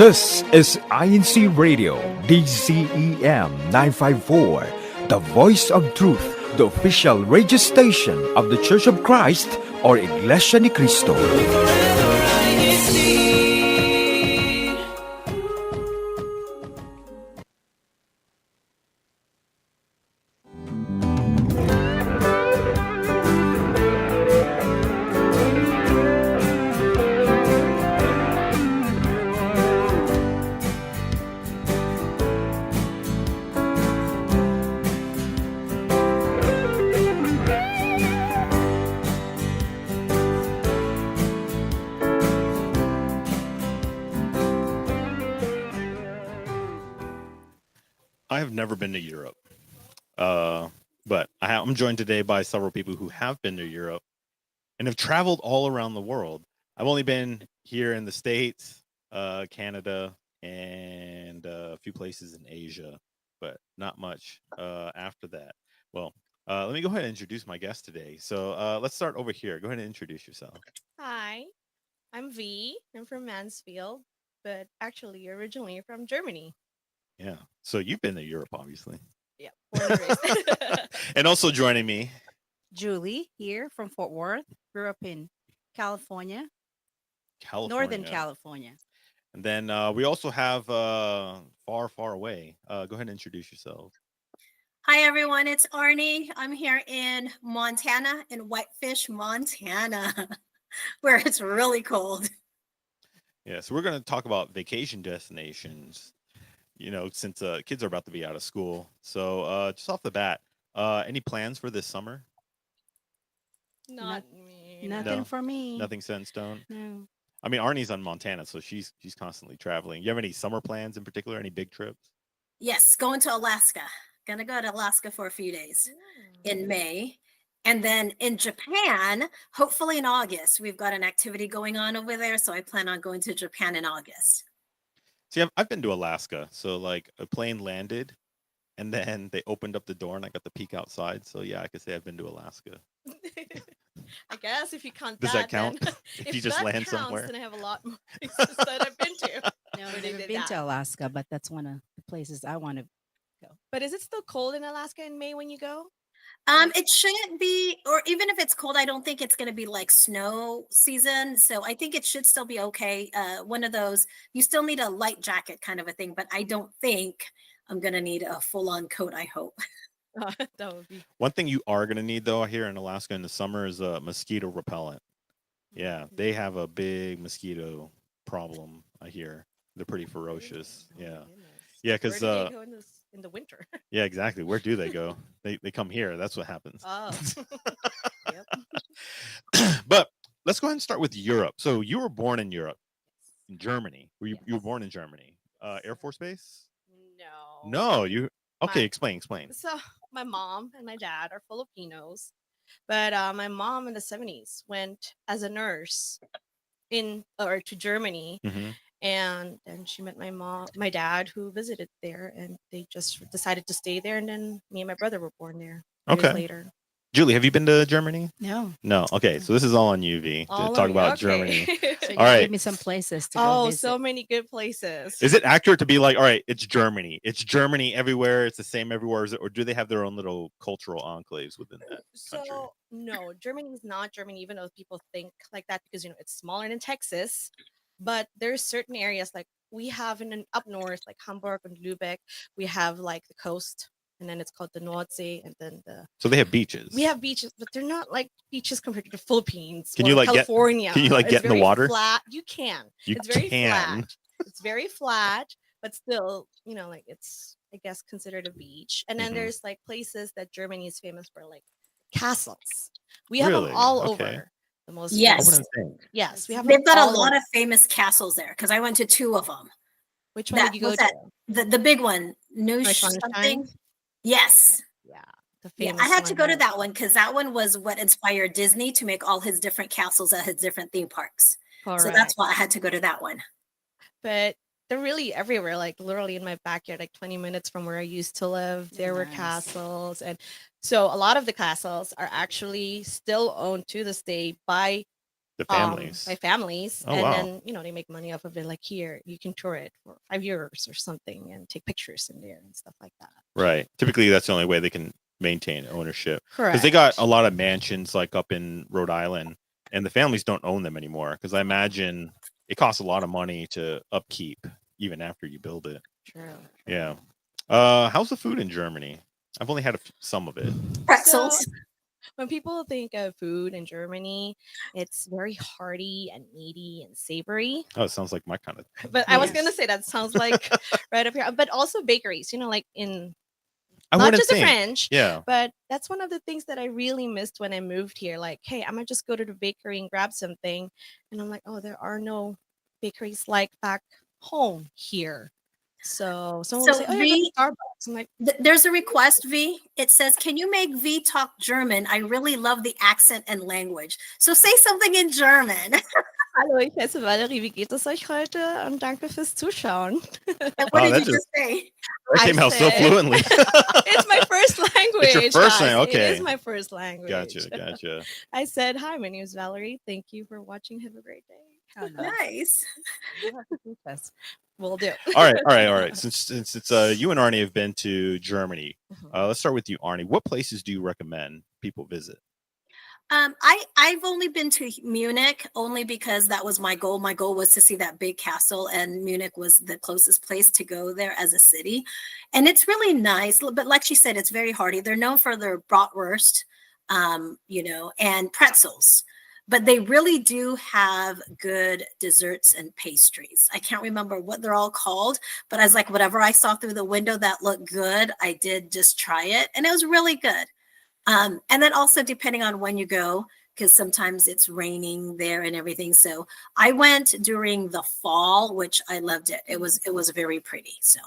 This is INCRadio DCEM 954, the voice of truth, the official radio station of the Church of Christ or Iglesia ni Cristo. I have never been to Europe, but I'm joined today by several people who have been to Europe and have traveled all around the world. I've only been here in the States, Canada, and a few places in Asia, but not much after that. Well, let me go ahead and introduce my guest today. So let's start over here. Go ahead and introduce yourself. Hi, I'm V. I'm from Mansfield, but actually originally from Germany. Yeah. So you've been to Europe, obviously. Yeah, born and raised. And also joining me, Julie here from Fort Worth. Grew up in California, California. Northern California. And then we also have far, far away. Go ahead and introduce yourself. Hi, everyone. It's Arnie. I'm here in Montana, in Whitefish, Montana, where it's really cold. Yeah, so we're going to talk about vacation destinations, since kids are about to be out of school. So just off the bat, any plans for this summer? Not me. Nothing No. for me. Nothing set in stone? No. I mean, Arnie's on Montana, so she's constantly traveling. You have any summer plans in particular? Any big trips? Yes, going to Alaska. Gonna go to Alaska for a few days in May. And then in Japan, hopefully in August. We've got an activity going on over there, so I plan on going to Japan in August. See, I've been to Alaska. So, like, a plane landed, and then they opened up the door, and I got to peek outside. So, yeah, I could say I've been to Alaska. I guess if you count Does that count? then, If you just that land counts, somewhere? then I have a lot more places that I've been to. No, Where I've they never did been that. to Alaska, but that's one of the places I want to go. But is it still cold in Alaska in May when you go? It shouldn't be, or even if it's cold, I don't think it's going to be like snow season. So I think it should still be okay. One of those, you still need a light jacket kind of a thing, but I don't think I'm going to need a full on coat, I hope. That would be. One thing you are going to need, though, here in Alaska in the summer is a mosquito repellent. Yeah, they have a big mosquito problem, I hear. They're pretty ferocious. Oh, my Yeah. goodness. Yeah, Where because do they go in the winter? yeah, exactly. Where do they go? They come here. That's what happens. Oh, yep. But let's go ahead and start with Europe. So you were born in Europe, in Germany. You were born in Germany? Air Force Base? No. No, you. Okay, My- explain. So my mom and my dad are Filipinos, but my mom in the 70s went as a nurse to Germany, Mhm. and then she met my dad who visited there, and they just decided to stay there, and then me and my brother were born there years Okay. later. Julie, have you been to Germany? No. No. Okay, so this is all on UV to All talk of you, about okay. Germany. So you All right. give me some places to go Oh, visit. so many good places. Is it accurate to be like, all right, it's Germany. It's Germany everywhere. It's the same everywhere. Or do they have their own little cultural enclaves within that country? So no, Germany is not Germany, even though people think like that because it's smaller than Texas. But there's certain areas like we have up north, like Hamburg and Lübeck. We have like the coast, and then it's called the Nordsee, and then So they have beaches. we have beaches, but they're not like beaches compared to the Philippines. Can or you, like, get- California? can you, like, It's get in the very water? Flat. You can. You It's very can. flat. It's very flat, but still, like it's I guess considered a beach. And then Mhm. there's like places that Germany is famous for, like castles. We have Really? them all Okay. over. The most Yes. famous. Yes, we have. They've them got a all lot over. of famous castles there because I went to two of them. Which one did you go what's that? to? The big one, Neusch Neuschwanstein? something. Yes. Yeah, the Yeah, famous. I had to one, go to yes. that one because that one was what inspired Disney to make all his different castles at his different theme parks. So Correct. that's why I had to go to that one. But they're really everywhere, like literally in my backyard, like 20 minutes from where I used to live. There were Nice. castles. And so a lot of the castles are actually still owned to this day by The families. by families, Oh, and wow. then they make money off of it. Like, here, you can tour it for 5 years or something, and take pictures in there and stuff like that. Right. Typically, that's the only way they can maintain ownership. Because Correct. they got a lot of mansions like up in Rhode Island, and the families don't own them anymore. Because I imagine it costs a lot of money to upkeep even after you build it. True. Yeah. How's the food in Germany? I've only had some of it. Pretzels. So when people think of food in Germany, it's very hearty and meaty and savory. Oh, it sounds like my kind of. But I was Yes. gonna say that sounds like right up here. But also bakeries, like in I not wouldn't just the think. French, Yeah. but that's one of the things that I really missed when I moved here. Like, hey, I'm gonna just go to the bakery and grab something, and I'm like, oh, there are no bakeries like back home here. So someone will So say, oh, you're going V, to Starbucks. I'm like, there's a request, V. It says, can you make V talk German? I really love the accent and language. So say something in German. hallo, ich heiße Valerie. Wie geht es euch heute? Und danke fürs Zuschauen. And what Oh, did that you just say? That I came out so said- fluently. It's my first language. first guys. language, It okay. is my first language. Gotcha. I said, hi, my name is Valerie. Thank you for watching. Have a great day. Oh, no. Nice. You have to teach us. Will do. All right. Since it's you and Arnie have been to Germany, Mhm. let's start with you, Arnie. What places do you recommend people visit? I've only been to Munich only because that was my goal. My goal was to see that big castle, and Munich was the closest place to go there as a city. And it's really nice, but like she said, it's very hearty. They're known for their bratwurst, and pretzels. But they really do have good desserts and pastries. I can't remember what they're all called, but I was like, whatever I saw through the window that looked good, I did just try it, and it was really good. And then also depending on when you go, because sometimes it's raining there and everything. So I went during the fall, which I loved it. It was very pretty. So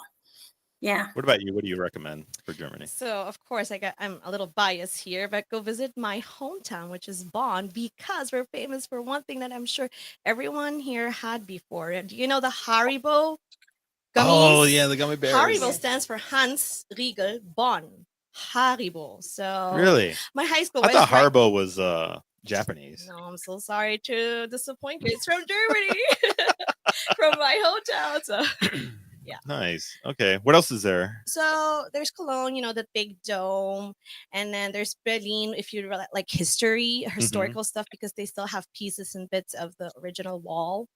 yeah. What about you? What do you recommend for Germany? So of course I'm a little biased here, but go visit my hometown, which is Bonn, because we're famous for one thing that I'm sure everyone here had before. Do you know the Haribo gummies? Oh yeah, the gummy bears. Haribo stands for Hans Riegel Bonn. Haribo. So Really? my high school I was thought right- Haribo was Japanese. No, I'm so sorry to disappoint you. It's from Germany, from my hometown. So yeah. Nice. Okay. What else is there? So there's Cologne, the big dome, and then there's Berlin. If you like historical stuff, because they still have pieces and bits of the original wall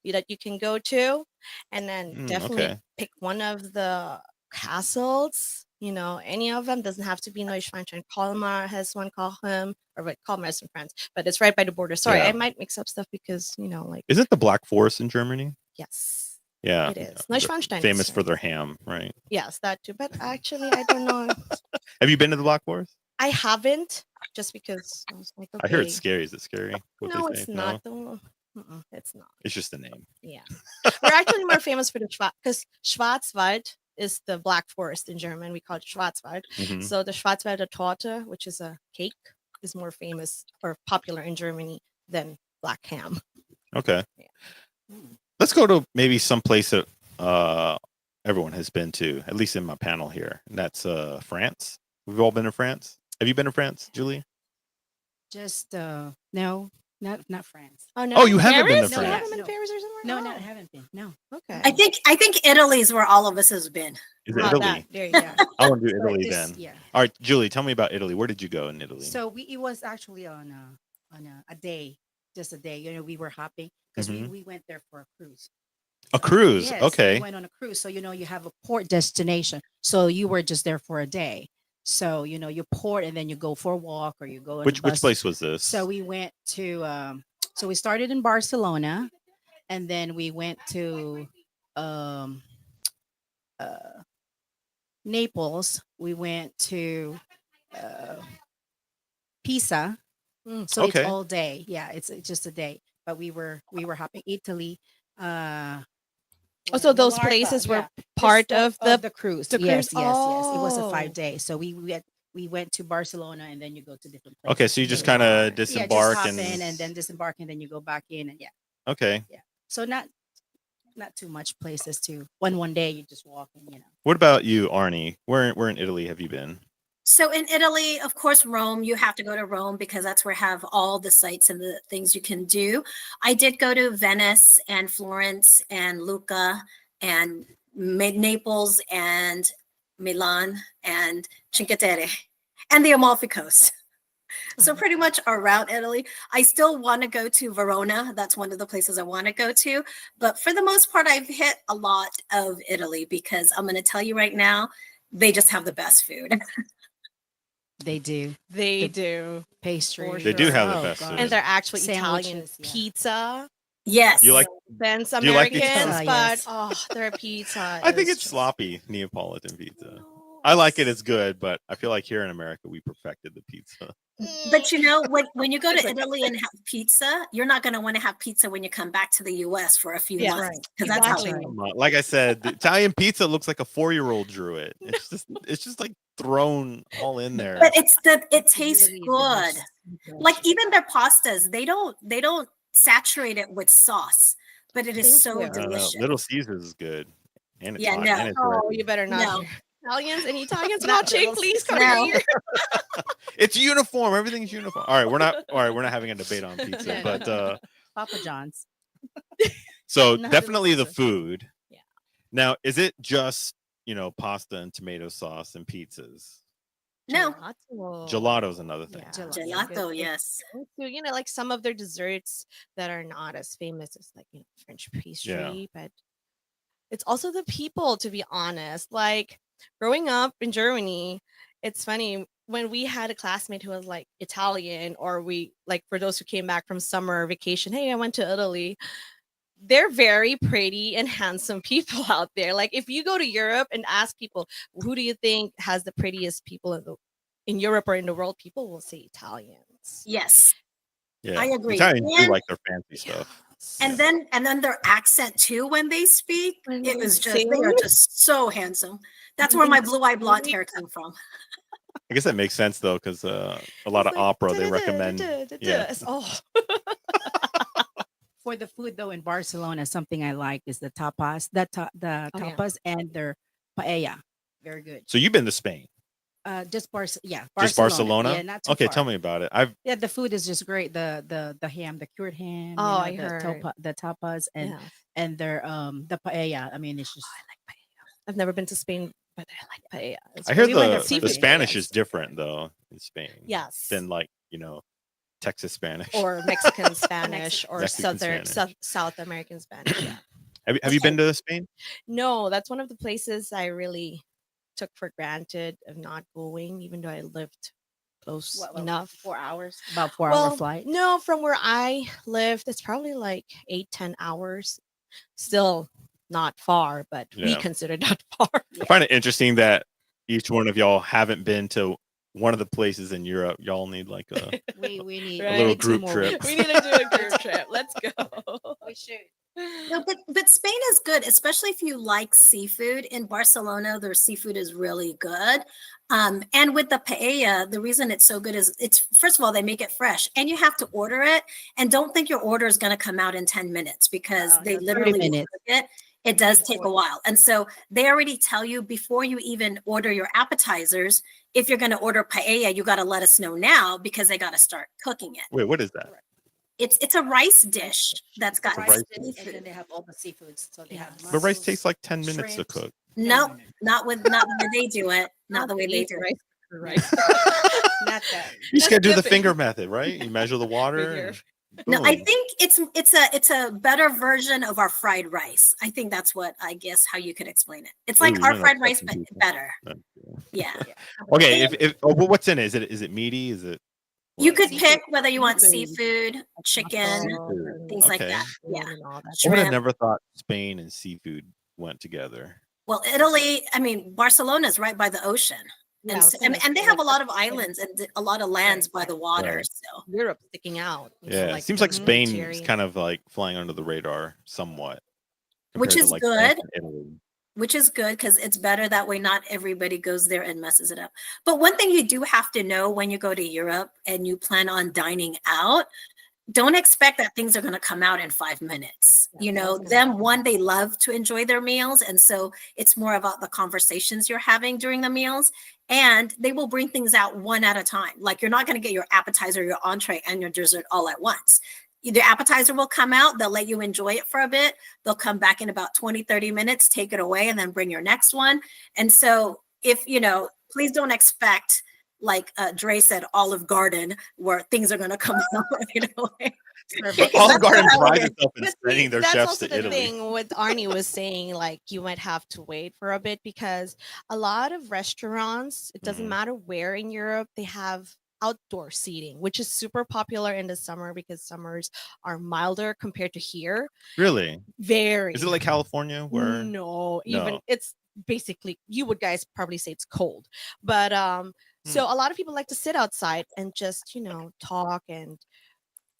that you can go to, and then definitely okay. pick one of the castles. Any of them, doesn't have to be Neuschwanstein. Colmar has one, Cochem, or wait, Colmar is in France, but it's right by the border. Sorry, Yeah. I might mix up stuff because Isn't the Black Forest in Germany? yes, Yeah. it is. They're Neuschwanstein is famous right. for their ham, right? Yes, that too. But actually, I don't know. Have you been to the Black Forest? I haven't, just because I was like, okay. I heard it's scary. Is it scary? What No, they say? it's not. No? It's not. It's just a name. Yeah, we're actually more famous for the because Schwarzwald is the Black Forest in German. We call it Schwarzwald. Mhm. So the Schwarzwälder Torte, which is a cake, is more famous or popular in Germany than black ham. Okay. Yeah. Let's go to maybe some place that everyone has been to, at least in my panel here. And that's France. We've all been to France. Have you been to France, Julie? Just no, not France. Oh no! Oh, you haven't been to Paris? No, You France? haven't been to no. Paris or somewhere? No, Oh, no, I haven't been. No. Okay. I think Italy's where all of us has been. Is it Oh, Italy? that- there you go. I want to do But Italy this- then. Yeah. All right, Julie, tell me about Italy. Where did you go in Italy? So it was actually on a day, just a day. We were hopping because we went there for a cruise. A cruise. Yes, Okay. we went on a cruise. So you have a port destination. So you were just there for a day. So you port and then you go for a walk or you go. On Which the bus. place was this? So we went to. So we started in Barcelona, and then we went to Naples. We went to Pisa. So Okay. it's all day. Yeah, it's just a day. But we were hopping Italy. So those Mallorca, places were yeah. part Just of the cruise. the Yes. cruise? It was a Oh. 5 day. So we went to Barcelona and then you go to different places. Okay, so you and just then kind of yeah, disembark just hop and in and then disembark and then you go back in and yeah. okay. So not too much places to one day you just walk and What about you, Arnie? Where in Italy have you been? So in Italy, of course, Rome, you have to go to Rome because that's where have all the sites and the things you can do. I did go to Venice and Florence and Lucca and Naples and Milan and Cinque Terre and the Amalfi Coast. So pretty much around Italy. I still want to go to Verona. That's one of the places I want to go to. But for the most part, I've hit a lot of Italy because I'm going to tell you right now, they just have the best food. They do. They The do. pastry. They do have the Oh, best God. food. And they're actually Italian Sandwiches, yeah. pizza. Yes. You like? Than Do you like pizza? Americans, Pizza, but yes. oh, their pizza. I think is it's just- sloppy Neapolitan pizza. No, I like it. It's good, but I feel like here in America we perfected the pizza. But you know, when you go It's to like- Italy and have pizza, you're not going to want to have pizza when you come back to the US for a few Yeah, months. right. Because that's how Exactly. Come on. Like I said, the Italian pizza looks like a 4-year-old drew it. It's just like thrown all in there. But it tastes Really good. Like even their pastas, they don't saturate it with sauce, but it is Thank so you. I don't know. delicious. Little Caesars is good, and it's Yeah, hot, no. and it's Oh, ready. you better not. No. Hear. Italians and Italians Not watching, Little please come No. here. It's uniform. Everything's uniform. All right, we're not having a debate on pizza, Yeah. but Papa John's. so Not definitely the Little Caesar. food. Yeah. Now, is it just pasta and tomato sauce and pizzas? No. Gelato's another thing. Yeah. Gelato, yes. So, like some of their desserts that are not as famous as like French pastry, but it's also the people, to be honest. Like growing up in Germany, it's funny when we had a classmate who was like Italian, or we like for those who came back from summer vacation, hey, I went to Italy. They're very pretty and handsome people out there. Like if you go to Europe and ask people, who do you think has the prettiest people in Europe or in the world, people will say Italians. Yes. Yeah, I agree. Italians do And- like their fancy stuff. And then their accent too when they speak, When it they was just they are sing. just so handsome. That's When where my they blue-eyed blonde sing. hair came from. I guess that makes sense though, because a lot of It's like, opera they recommend. Yeah. It's- Oh, For the food though in Barcelona, something I like is the tapas. The Oh, yeah. tapas and their paella. Very good. So you've been to Spain, Just Barcelona. just Barcelona? Yeah, not too Okay, far. tell me about it. Yeah, the food is just great. The ham, the cured ham. Oh, I the heard. the tapas and yeah. and their the paella. I mean, it's just I've never been to Spain, but I like paella. It's I hear we went there the for the the Spanish yes. is different though in Spain. Yes. Than like Texas Spanish. or Mexican Spanish or Mexican Southern Spanish. South American Spanish. Yeah. Have you been to Spain? No, that's one of the places I really took for granted of not going, even though I lived close enough. 4 hours. About 4 hour Well, flight. no, from where I lived, it's probably like 8-10 hours. Still not far, but we Yeah. consider that far. I find it interesting that each one of y'all haven't been to one of the places in Europe. Y'all need like a We need Right. little we need 2 group more trip. weeks. We need to do a group trip. Let's go. We should. No, but Spain is good, especially if you like seafood. In Barcelona, their seafood is really good. And with the paella, the reason it's so good is it's first of all, they make it fresh and you have to order it. And don't think your order is going to come out in 10 minutes because they 30 literally will minutes. cook it. It does take a while. And so they already tell you before you even order your appetizers, if you're going to order paella, you got to let us know now because they got to start cooking it. Wait, what is that? It's a rice dish that's got It's a Rice rice dish, and seafood. then they have all the seafoods. So they have But rice mussels, takes like 10 minutes to shrimps. cook. No, not the way they do it. Not the way they do it. Right. Not that. You just gotta do the dipping. finger method, right? You measure the water. Figure. and No, I boom. think it's a better version of our fried rice. I think that's what I guess how you could explain it. It's like Ooh, our you're fried like rice, but touching people. better. Uh, Yeah. Okay, what's in it? Is it meaty? Is it? You could Seafood. pick whether you want Seafood. seafood, chicken, Seafood. things like Okay. that. Yeah. I would have Shrimp. never thought Spain and seafood went together. Well, Italy, I mean, Barcelona is right by the ocean. Yeah, I And, was so, gonna and they say, have a like, lot of islands and a lot of lands by the water. Right. So Europe sticking out. Yeah, like seems the like Spain is Mediterranean. kind of like flying under the radar somewhat. Which compared to, is like, good. France and Italy. which is good because it's better that way. Not everybody goes there and messes it up. But one thing you do have to know when you go to Europe and you plan on dining out, don't expect that things are going to come out in 5 minutes. Yeah, You that's know, gonna them, one, they love to enjoy their meals. And so it's more about the conversations you're having during the meals. And they will bring things out one at a time. Like you're not going to get your appetizer, your entree, and your dessert all at once. The appetizer will come out, they'll let you enjoy it for a bit. They'll come back in about 20, 30 minutes, take it away, and then bring your next one. And so if, please don't expect, like Dre said, Olive Garden, where things are going to come out right away. But perfect. Olive That's Garden not how it prides is. itself in But sending see, their that's chefs also to the Italy. thing what Arnie was saying. Like, you might have to wait for a bit because a lot of restaurants, it doesn't Mhm. matter where in Europe, they have outdoor seating, which is super popular in the summer because summers are milder compared to here. Really? Very. Is it like California where No, even no? it's basically, you would guys probably say it's cold. But Hmm. so a lot of people like to sit outside and just, talk and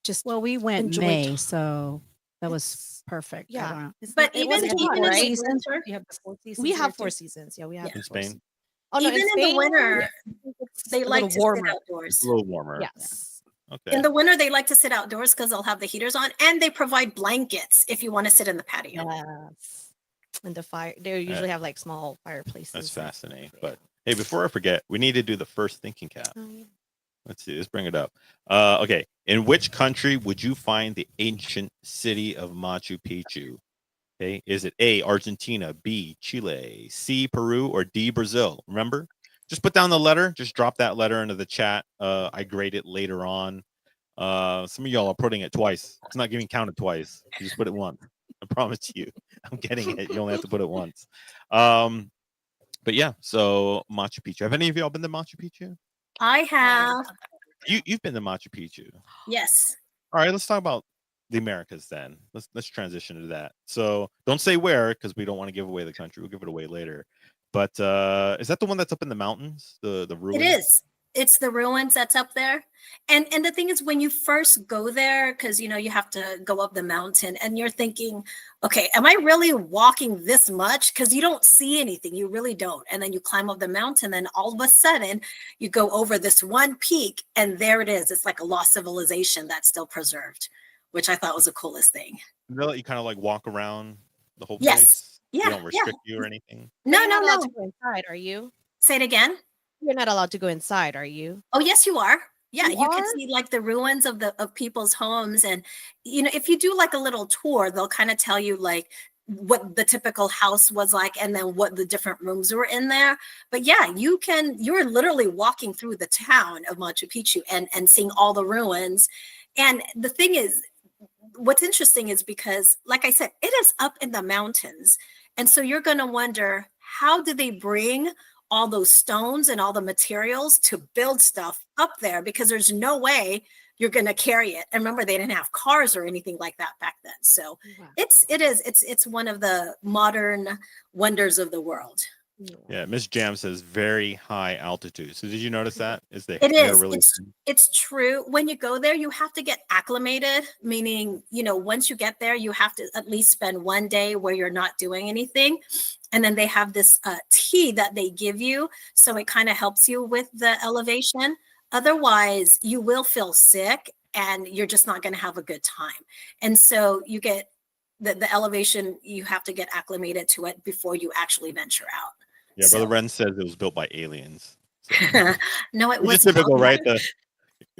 just Well, we went enjoy May, so that was It's perfect. I yeah, don't know. But it even You wasn't have too the hot, even four in the right? seasons. winter, You have the four seasons We there have four too. seasons. Yeah, we have yeah, the In four Spain, seasons. Oh no, in even in the Spain, winter, I think it's they a like little to sit warmer. it's outdoors. a little warmer. Yes. Okay. In the winter, they like to sit outdoors because they'll have the heaters on, and they provide blankets if you want to sit in the patio. Yes. And the fire, they usually have like small fireplaces. That's and fascinating. stuff, But hey, before I forget, we need to do the first thinking cap. yeah. Let's see. Let's bring it up. Okay. In which country would you find the ancient city of Machu Picchu? Okay. Is it A, Argentina, B, Chile, C, Peru, or D, Brazil? Remember, just put down the letter. Just drop that letter into the chat. I grade it later on. Some of y'all are putting it twice. It's not getting counted twice. You just put it once. I promise you. I'm getting it. You only have to put it once. But yeah, so Machu Picchu. Have any of y'all been to Machu Picchu? I have, You've been to Machu Picchu. yes. All right, let's talk about the Americas then. Let's transition to that. So don't say where because we don't want to give away the country. We'll give it away later. But is that the one that's up in the mountains? The ruins? It is. It's the ruins that's up there. And the thing is, when you first go there, because you have to go up the mountain and you're thinking, okay, am I really walking this much? Because you don't see anything. You really don't. And then you climb up the mountain, then all of a sudden you go over this one peak, and there it is. It's like a lost civilization that's still preserved, which I thought was the coolest thing. They let you kind of like walk around the whole Yes. place. They Yeah. don't Yeah. restrict you or anything. But No, you're no, not allowed no. to go inside, are you? Say it again. You're not allowed to go inside, are you? Oh, yes, you are. Yeah, You you could are? see like the ruins of people's homes. And if you do like a little tour, they'll kind of tell you like what the typical house was like and then what the different rooms were in there. But yeah, you're literally walking through the town of Machu Picchu and seeing all the ruins. And the thing is, what's interesting is because, like I said, it is up in the mountains. And so you're going to wonder, how did they bring all those stones and all the materials to build stuff up there? Because there's no way you're going to carry it. And remember, they didn't have cars or anything like that back then. So Wow. it's one of the modern wonders of the world. Yeah, Miss Jam says very high altitude. So did you notice that? Is the It air is. really It's true. When you go there, you have to get acclimated, meaning, once you get there, you have to at least spend one day where you're not doing anything. And then they have this tea that they give you. So it kind of helps you with the elevation. Otherwise, you will feel sick and you're just not going to have a good time. And so you get the elevation, you have to get acclimated to it before you actually venture out. Yeah, Brother Ren says it was built by aliens. So. No, it Which was is typical, not. right?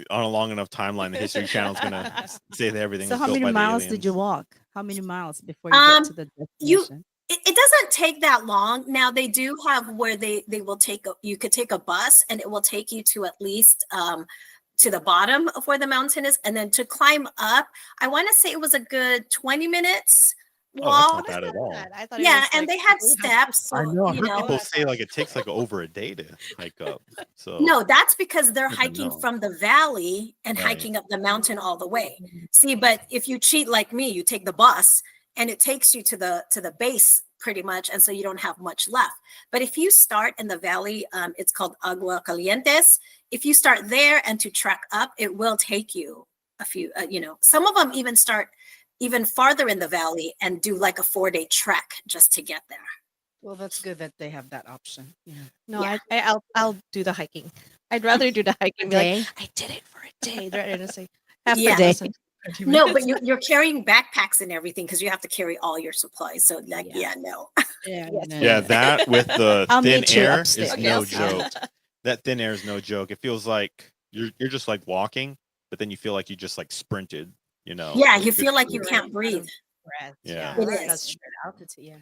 On a long enough timeline, the History Channel is gonna say that everything So was how built many by the miles aliens. did you walk? How many miles before you get to the You destination? it doesn't take that long. Now they do have where they will you could take a bus and it will take you to at least to the bottom of where the mountain is, and then to climb up, I want to say it was a good 20 minutes Oh, that's walk. not bad at all. I thought it Yeah, was and like they had way steps. I So know. I heard know. people say like it takes like over a day to hike up. So no, that's because they're Never hiking know. from the valley and Right. hiking up the mountain all the way. See, but if you cheat like me, you take the bus and it takes you to the base pretty much, and so you don't have much left. But if you start in the valley, it's called Agua Calientes. If you start there and to trek up, it will take you a few. Some of them even start even farther in the valley and do like a 4-day trek just to get there. Well, that's good that they have that option. Yeah. No, Yeah. I'll do the hiking. I'd rather do the hiking. Be like, Day? I did it for a day. They're gonna say half Yeah. a day. 30 No, minutes. but you're carrying backpacks and everything because you have to carry all your supplies. So like, Yeah. no. Yeah, Yes. no, Yeah, no. that with the I'll thin meet you air is upstairs. Okay, I'll no see. joke. That thin air is no joke. It feels like you're just like walking, but then you feel like you just like sprinted. Yeah, a you good feel like you period. can't breathe. Breath. Yeah. It Yeah, is. that's sheer altitude. Yeah.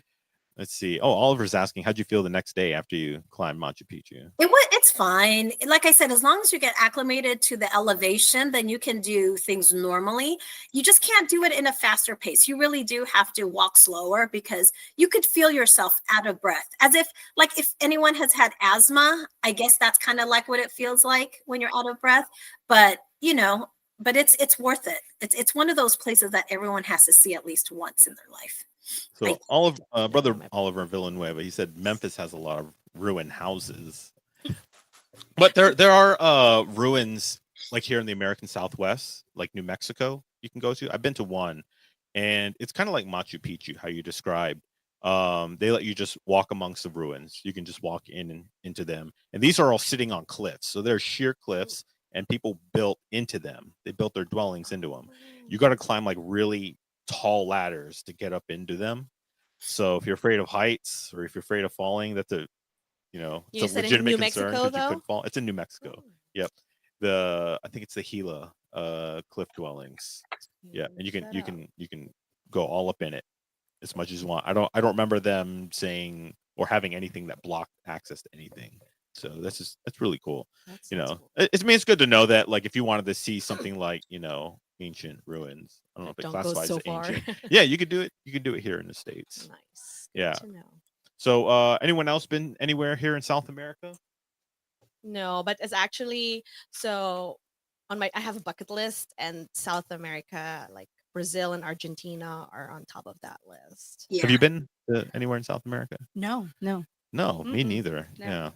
Let's see. Oh, Oliver's asking, how'd you feel the next day after you climbed Machu Picchu? It's fine. Like I said, as long as you get acclimated to the elevation, then you can do things normally. You just can't do it in a faster pace. You really do have to walk slower because you could feel yourself out of breath. As if, like, if anyone has had asthma, I guess that's kind of like what it feels like when you're out of breath. But but it's worth it. It's one of those places that everyone has to see at least once in their life. So Oliver, brother Oliver Villanueva, he said Memphis has a lot of ruined houses, but there are ruins like here in the American Southwest, like New Mexico. You can go to. I've been to one, and it's kind of like Machu Picchu, how you described. They let you just walk amongst the ruins. You can just walk in and into them, and these are all sitting on cliffs. So they're sheer cliffs, and people built into them. They built their dwellings into them. You got to climb like really tall ladders to get up into them. So if you're afraid of heights or if you're afraid of falling, that's a You it's a said in legitimate New concern Mexico, because you could though? fall. It's in New Mexico. Oh. Yep. I think it's the Gila cliff dwellings. Yeah, and you Shut up. can go all up in it as much as you want. I don't remember them saying or having anything that blocked access to anything. So that's really cool. That sounds cool. I mean, it's good to know that like if you wanted to see something like ancient ruins, I don't know if it Don't go classifies so as far. ancient. Yeah, you could do it. You could do it here in the States. Nice. Good Yeah. to know. So anyone else been anywhere here in South America? No, but it's actually so I have a bucket list, and South America, like Brazil and Argentina, are on top of that list. Yeah. Have you been to anywhere in South America? No. No, me Mm-mm. neither. No.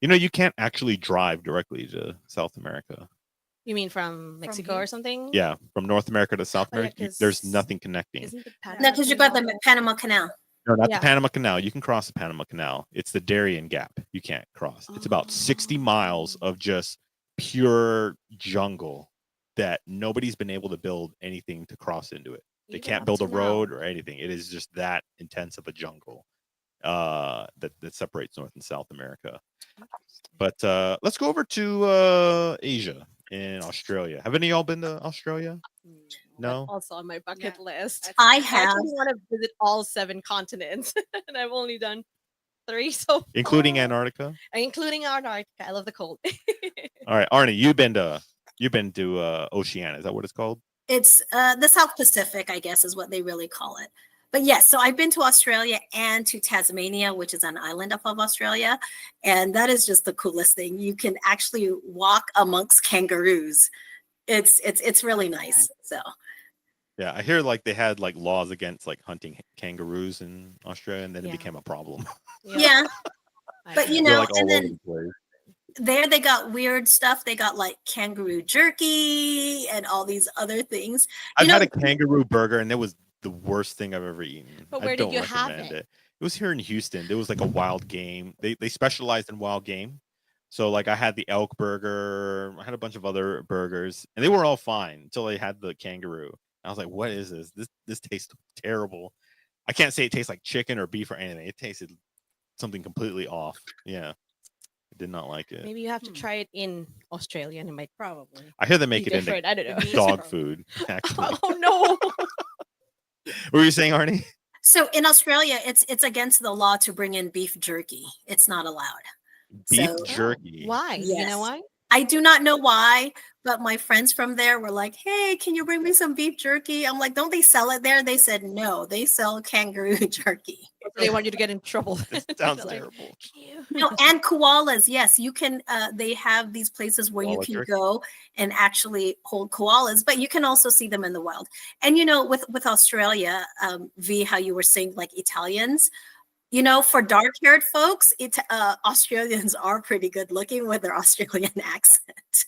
Yeah. You can't actually drive directly to South America. You mean from Mexico or here? something? Yeah, from North America to South Oh, yeah, America, there's 'cause nothing connecting. Isn't the No, Panama because you got the Canal- Panama Canal. No, not Yeah. the Panama Canal. You can cross the Panama Canal. It's the Darien Gap. You can't cross. It's about 60 miles Oh. of just pure jungle that nobody's been able to build anything to cross into it. They Even can't up build a to road now. or anything. It is just that intense of a jungle that separates North and South America. But let's go over to Asia and Australia. Have any of y'all been to Australia? No? That's also on my bucket list. I I have. actually want to visit all 7 continents, and I've only done 3 so far. Including Antarctica? Including Antarctica. I love the cold. All right, Arnie, you've been to Oceania. Is that what it's called? It's the South Pacific, I guess, is what they really call it. But yes, so I've been to Australia and to Tasmania, which is an island off of Australia. And that is just the coolest thing. You can actually walk amongst kangaroos. It's really nice. So Yeah, I hear like they had like laws against like hunting kangaroos in Australia, and then it Yeah. became a problem. yeah. I But know. you They're know, like all and over then the place. there they got weird stuff. They got like kangaroo jerky and all these other things. I've You know, had a kangaroo burger, and it was the worst thing I've ever eaten. But I where did don't you have recommend it? it. It was here in Houston. There was like a wild game. They specialized in wild game. So like I had the elk burger, I had a bunch of other burgers, and they were all fine until they had the kangaroo. I was like, what is this? This tastes terrible. I can't say it tastes like chicken or beef or anything. It tasted something completely off. Yeah. I did not like it. Maybe you have to try it in Australia, and it might Probably. I hear they be make it into different. I don't know. meat is dog probably- food, actually. Oh no! What were you saying, Arnie? so in Australia, it's against the law to bring in beef jerky. It's not allowed. Beef So- jerky. Why? You Yes. know why? I do not know why, but my friends from there were like, "Hey, can you bring me some beef jerky?" I'm like, "Don't they sell it there?" They said, "No, they sell kangaroo jerky." They want you to get in trouble. This sounds Like, terrible. "Ew." No, and koalas. Yes, you can. They have these places where you Koala can jerky? go and actually hold koalas, but you can also see them in the wild. And you know, with Australia, V, how you were saying like Italians. You know, for dark-haired folks, Australians are pretty good looking with their Australian accent.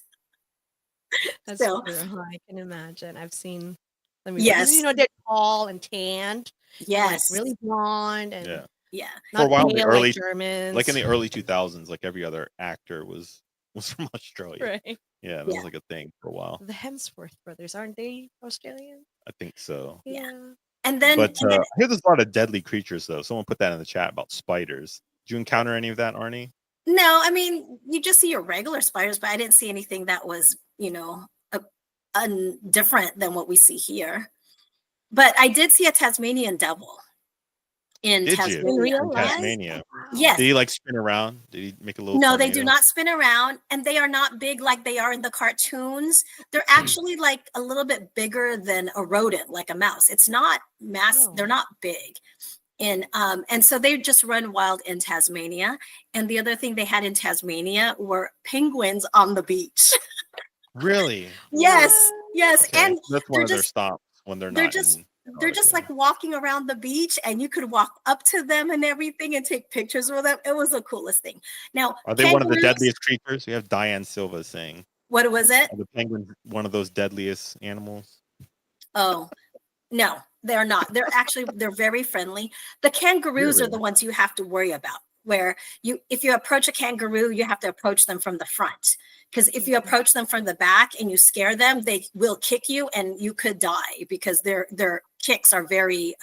That's So- true. Huh? I can imagine. I've seen them. Yes. You know, they're tall and tanned, Yes. like really blonde, and Yeah. Yeah. not For a while, the pale early- like Germans. Like in the early 2000s, like every other actor was from Australia. right. Yeah, that Yeah. was like a thing for a while. The Hemsworth brothers, aren't they Australian? I think so. Yeah. Yeah. And then But I hear there's a lot of deadly creatures though. Someone put that in the chat about spiders. Did you encounter any of that, Arnie? no, I mean, you just see your regular spiders, but I didn't see anything that was, different than what we see here. But I did see a Tasmanian devil in Did you? In Tasmania. real In life? Tasmania. Wow. Yes. Did he like spin around? Did he make a little No, tornado? they do not spin around, and they are not big like they are in the cartoons. They're actually like a little bit bigger than a rodent, like a mouse. It's not mass. Oh. They're not big. And so they just run wild in Tasmania. And the other thing they had in Tasmania were penguins on the beach. Really? Yes, yes. Okay. And That's one they're of their just stops when they're they're not just in they're just Antarctica. like walking around the beach, and you could walk up to them and everything and take pictures with them. It was the coolest thing. Now, Are they one of the kangaroos, deadliest creatures? We have Diane Silva saying, what was it? are the penguins one of those deadliest animals? Oh, no, they're not. They're very friendly. The kangaroos are Really? the ones you have to worry about. Where if you approach a kangaroo, you have to approach them from the front. Because if you approach them from the back and you scare them, they will kick you and you could die because their kicks are very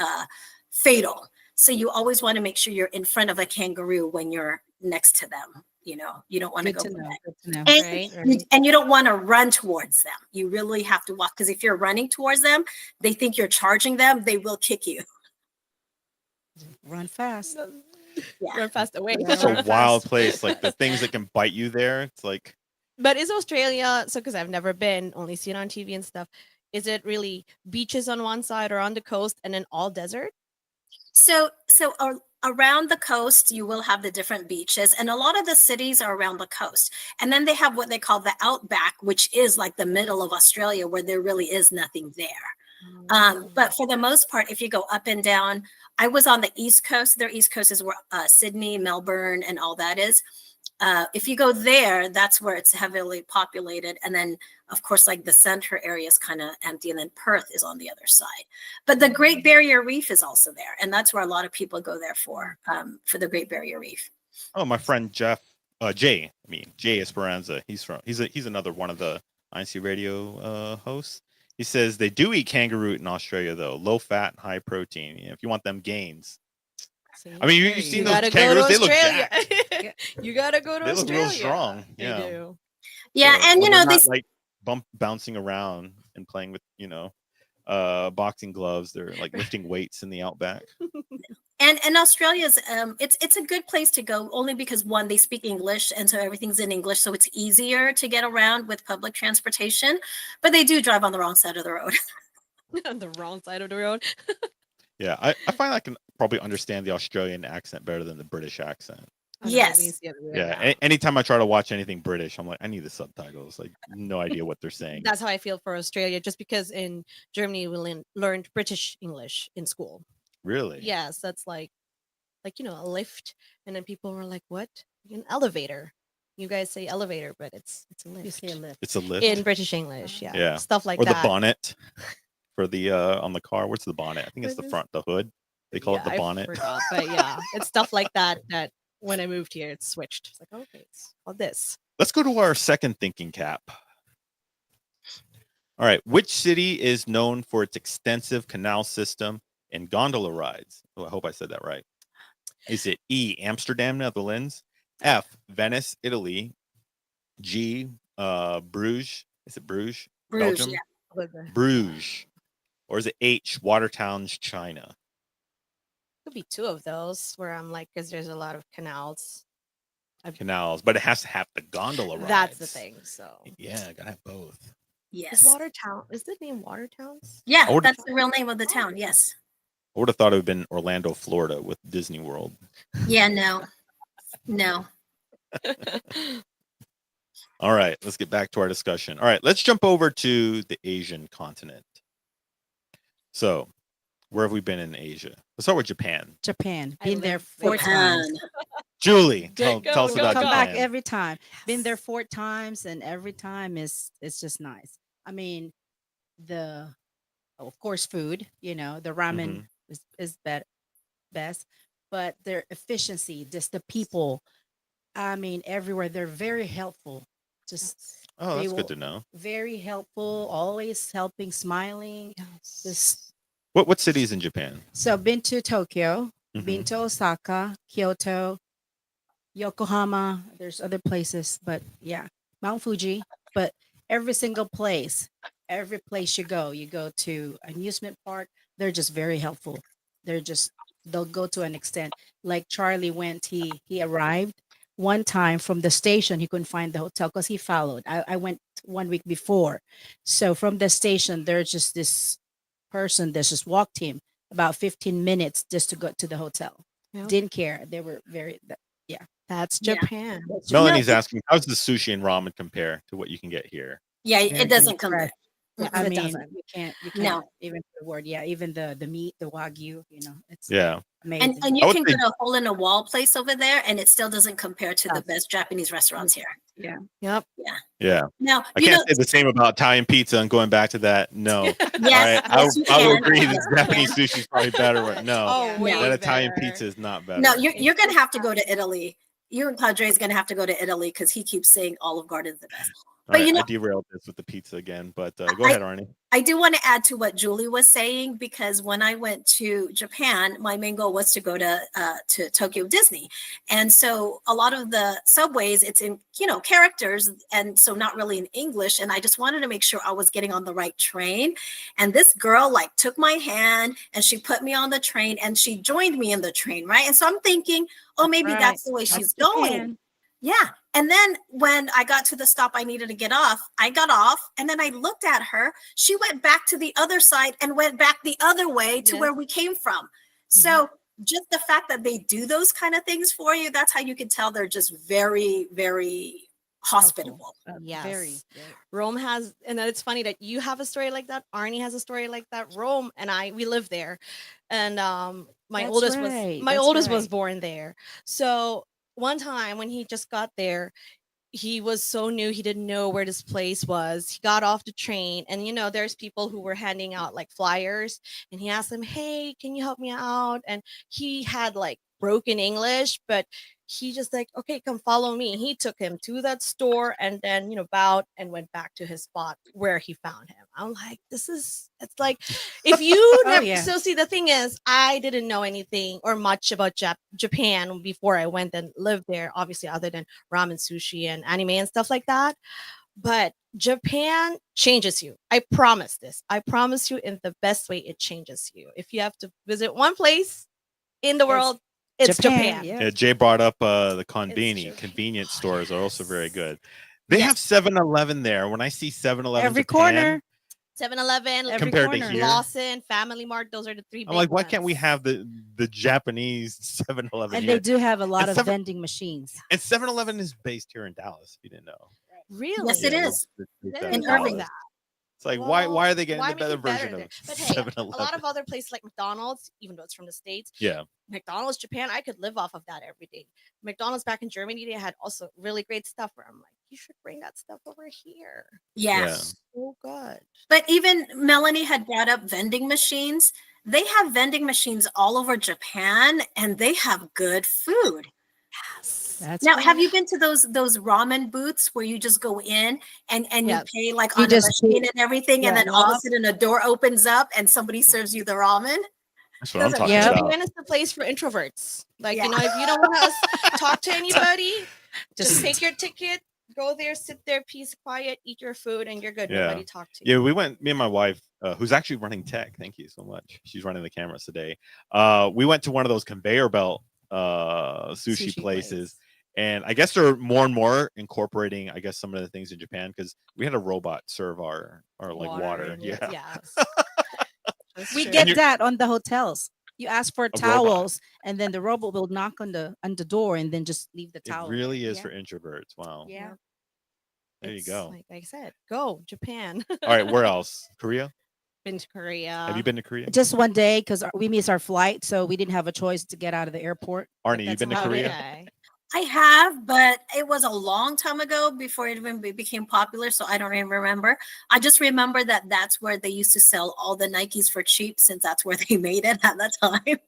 fatal. So you always want to make sure you're in front of a kangaroo when you're next to them. You don't want to Good go to know. back. Good to know. And, Right. and you don't want to run towards them. You really have to walk, because if you're running towards them, they think you're charging them. They will kick you. Run fast. Yeah. Run fast away. It's such a wild place. Like the things that can bite you there. It's like, But is Australia, so because I've never been, only seen on TV and stuff, is it really beaches on one side or on the coast and then all desert? So around the coast, you will have the different beaches, and a lot of the cities are around the coast. And then they have what they call the outback, which is like the middle of Australia, where there really is nothing there. But for the most part, if you go up and down, I was on the East Coast. Their East Coast is where Sydney, Melbourne, and all that is. If you go there, that's where it's heavily populated. And then, of course, like the center area is kind of empty. And then Perth is on the other side. But the Great Barrier Reef is also there. And that's where a lot of people go there for the Great Barrier Reef. oh, my friend Jay Esperanza. He's another one of the INCRadio hosts. He says they do eat kangaroo in Australia though, low fat, high protein. If you want them gains. See, I mean, you've you seen those gotta kangaroos. go They to look Australia. jacked. You gotta go to They look Australia. real strong. They Yeah. do. Yeah. So And, when you know, they're they not like bouncing around and playing with boxing gloves. They're like lifting weights in the outback. And Australia's it's a good place to go, only because one, they speak English, and so everything's in English, so it's easier to get around with public transportation. But they do drive on the wrong side of the road. On the wrong side of the road. Yeah, I find I can probably understand the Australian accent better than the British accent. I know, Yes. we can see it right Yeah, now. anytime I try to watch anything British, I'm like, I need the subtitles. Like, no idea what they're saying. That's how I feel for Australia, just because in Germany we learned British English in school. Really? Yes, that's like a lift, and then people were like, "What? An elevator?" You guys say elevator, but it's a lift. You say a lift. It's a lift. In British English, yeah. Yeah. Stuff like or that. the bonnet for the on the car. What's the bonnet? I think it's the front, the hood. They call it the I bonnet. forgot, but yeah, it's stuff like that when I moved here, it's switched. It's like, okay, it's called this. Let's go to our second thinking cap. All right. Which city is known for its extensive canal system and gondola rides? Oh, I hope I said that right. Is it E, Amsterdam, Netherlands, F, Venice, Italy, G, Bruges? Is it Bruges? Bruges, Belgium? yeah. Bruges. Or is it H, Watertown, China? Could be two of those where I'm like, because there's a lot of canals. Canals, but it has to have the gondola rides. That's the thing. So Yeah, gotta have both. Yes. is Watertown? Is the name Watertowns? Yeah, I would've- that's the real name of the town. Yes. I would have thought it would have been Orlando, Florida with Disney World. Yeah, no. All right, let's get back to our discussion. All right, let's jump over to the Asian continent. So, where have we been in Asia? Let's start with Japan. Japan. I Been there lived 4 there. times. Japan. Julie, Go, tell us go, about Come go. back Japan. every time. Been there 4 times, and every time it's just nice. I mean, of course, food. The ramen is best, but their efficiency, just the people. I mean, everywhere they're very helpful. Just Oh, They that's good will to know. very helpful, always helping, smiling. This What cities in Japan? so I've been to Tokyo, been Hmm. to Osaka, Kyoto, Yokohama. There's other places, but yeah, Mount Fuji. But every single place, every place you go to amusement park. They're just very helpful. They're just they'll go to an extent. Like Charlie went, he arrived one time from the station. He couldn't find the hotel because he followed. I went 1 week before, so from the station, there's just this person that just walked him about 15 minutes just to go to the hotel. Yep. Didn't care. They were very, yeah. That's Yeah. Japan. That's No, Melanie's asking, how's the sushi and ramen compare to what you can get here? Yeah, very it doesn't come fresh. back. I It mean, doesn't. you can't No. even put a word. Yeah, even the meat, the wagyu, it's Yeah. amazing. And I you would can say, go to a hole in a wall place over there, and it still doesn't compare to the Yes. best Japanese restaurants here. Yeah. Yep. Yeah. yeah. Now, I you can't know, say the same about Italian pizza and going back to that. No. yes, All right. yes, you I will can. agree Yes, that you Japanese can. sushi is probably better. But no, Oh, Yeah. way No. that Italian better. pizza is not better. No, you're going to have to go to Italy. You and Padre is going to have to go to Italy because he keeps saying Olive Garden is the best. All But right. you know, I derailed this with the pizza again, but go I, ahead, Arnie. I do want to add to what Julie was saying because when I went to Japan, my main goal was to go to Tokyo Disney, and so a lot of the subways it's in characters, and so not really in English. And I just wanted to make sure I was getting on the right train. And this girl like took my hand and she put me on the train and she joined me in the train, right? And so I'm thinking, oh, maybe Right. that's the way That's she's going. Japan. Yeah. And then when I got to the stop I needed to get off, I got off and then I looked at her. She went back to the other side and went back the other way to where we came from. So just the fact that they do those kind of things for you, that's how you can tell they're just very, very hospitable. Yes. Very. Rome has, and then it's funny that you have a story like that. Arnie has a story like that. Rome and we live there, and my That's oldest right. was That's was right. born there. So one time when he just got there, he was so new, he didn't know where this place was. He got off the train, and there's people who were handing out like flyers, and he asked them, hey, can you help me out? And he had like broken English, but he just like, okay, come follow me. He took him to that store and then bowed and went back to his spot where he found him. I'm like, it's like, if you Oh, never, yeah. so see, the thing is, I didn't know anything or much about Japan before I went and lived there, obviously, other than ramen, sushi, and anime and stuff like that. But Japan changes you. I promise this. I promise you, in the best way, it changes you. If you have to visit one place in the world, it's Japan. Yeah. Yeah, Jay brought up the Japan. convenience stores are also very good. They have Yes. 7-Eleven there. When I see 7-Eleven Every Japan, corner. 7-Eleven, Every compared to corner. here, Lawson, Family Mart, those are the three I'm big like, why can't we ones. have the Japanese 7-Eleven And here? they do have a lot And of seven- vending machines. And 7-Eleven is based here in Dallas. If you didn't know, Really? Yes, it Yeah, is. it's I based out didn't of In know Irving. Dallas. that. It's like why Well, are they getting why the make better it better version there? of But hey, 7-Eleven? a lot of other places like McDonald's, even though it's from the States, Yeah, McDonald's Japan, I could live off of that every day. McDonald's back in Germany, they had also really great stuff where I'm like, you should bring that stuff over here. Yeah. yeah. So good. But even Melanie had brought up vending machines. They have vending machines all over Japan and they have good food. Yes. That's Now, right. have you been to those ramen booths where you just go in and Yes. you pay like You on a just machine and everything, and yeah. then all of a sudden a door opens up and somebody serves you the ramen? That's what I'm Those are talking Yep. about. Japan is the place for introverts. Like, Yeah. if you don't want to talk to anybody, just take your ticket, go there, sit there, peace, quiet, eat your food, and you're good. Yeah. Nobody talk to you. Yeah, we went. Me and my wife, who's actually running tech. Thank you so much. She's running the cameras today. We went to one of those conveyor belt sushi places, and I guess they're more and more incorporating, I guess, some of the things in Japan because we had a robot serve our like water. and Yeah, Yes. That's We true. get that on the hotels. You ask for robot. towels, and then the robot will knock on the door, and then just leave the it towel. really there. is Yeah. for introverts. Wow. Yeah. There you It's go. Like I said, go Japan. All right, where else? Korea? Been to Korea. Have you been to Korea? Just one day because we missed our flight, so we didn't have a choice to get out of the airport. But Arnie, you that's been to about it. Korea? Okay. I have, but it was a long time ago before it even became popular, so I don't even remember. I just remember that that's where they used to sell all the Nikes for cheap since that's where they made it at that time.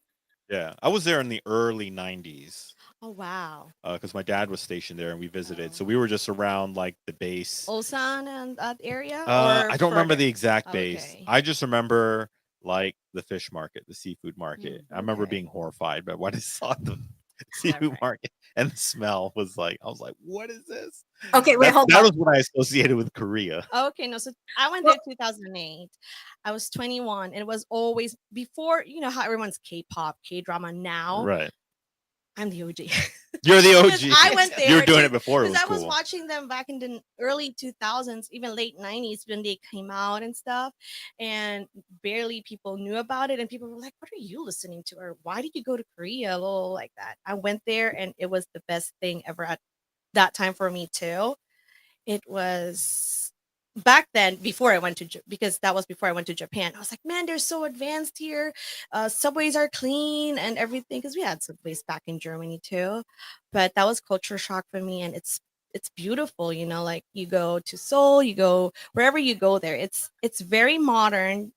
Yeah, I was there in the early '90s. Oh wow. because my dad was stationed there and we visited. So Oh. we were just around like the base. Ulsan and that area or I don't remember further? the exact base. Okay. I just remember like the fish market, the seafood market. Mm, I remember Okay. being horrified by what I saw at the seafood right. market, and the smell was like, I was like, what is this? Okay, wait, hold That on. was what I associated with Korea. Okay, no, so I went Well, there 2008. I was 21 and it was always before, you know how everyone's K-pop, K-drama now. Right. I'm the OG. You're the Because OG. I went You were there doing it before it because was I was cool. watching them back in the early 2000s, even late 90s when they came out and stuff, and barely people knew about it, and people were like, "What are you listening to?" or "Why did you go to Korea?" Little like that. I went there, and it was the best thing ever at that time for me too. It was back then before I went to because that was before I went to Japan. I was like, man, they're so advanced here. Subways are clean and everything because we had subways back in Germany too. But that was culture shock for me, and it's beautiful. You know, like you go to Seoul, you go wherever you go there. It's very modern,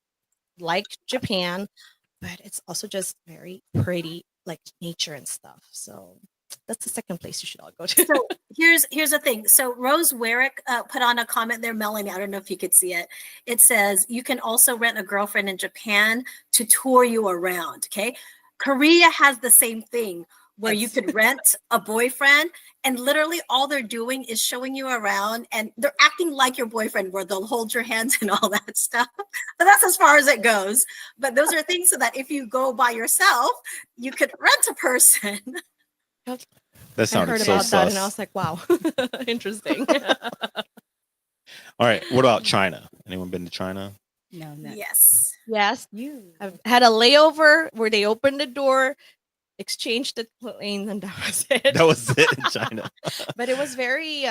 like Japan, but it's also just very pretty, like nature and stuff. So that's the second place you should all go to. so here's the thing. So Rose Warwick put on a comment there, Melanie. I don't know if you could see it. It says you can also rent a girlfriend in Japan to tour you around. Okay, Korea has the same thing where you Yes. could rent a boyfriend, and literally all they're doing is showing you around, and they're acting like your boyfriend, where they'll hold your hands and all that stuff. But that's as far as it goes. But those are things so that if you go by yourself, you could rent a person. That I sounded heard so about that and I sus. was like, wow, interesting. All right. What about China? Anyone been to China? No, no. Yes. Yes, You. I've had a layover where they opened the door, exchanged the planes, and that was it. That was it in China. But it was very,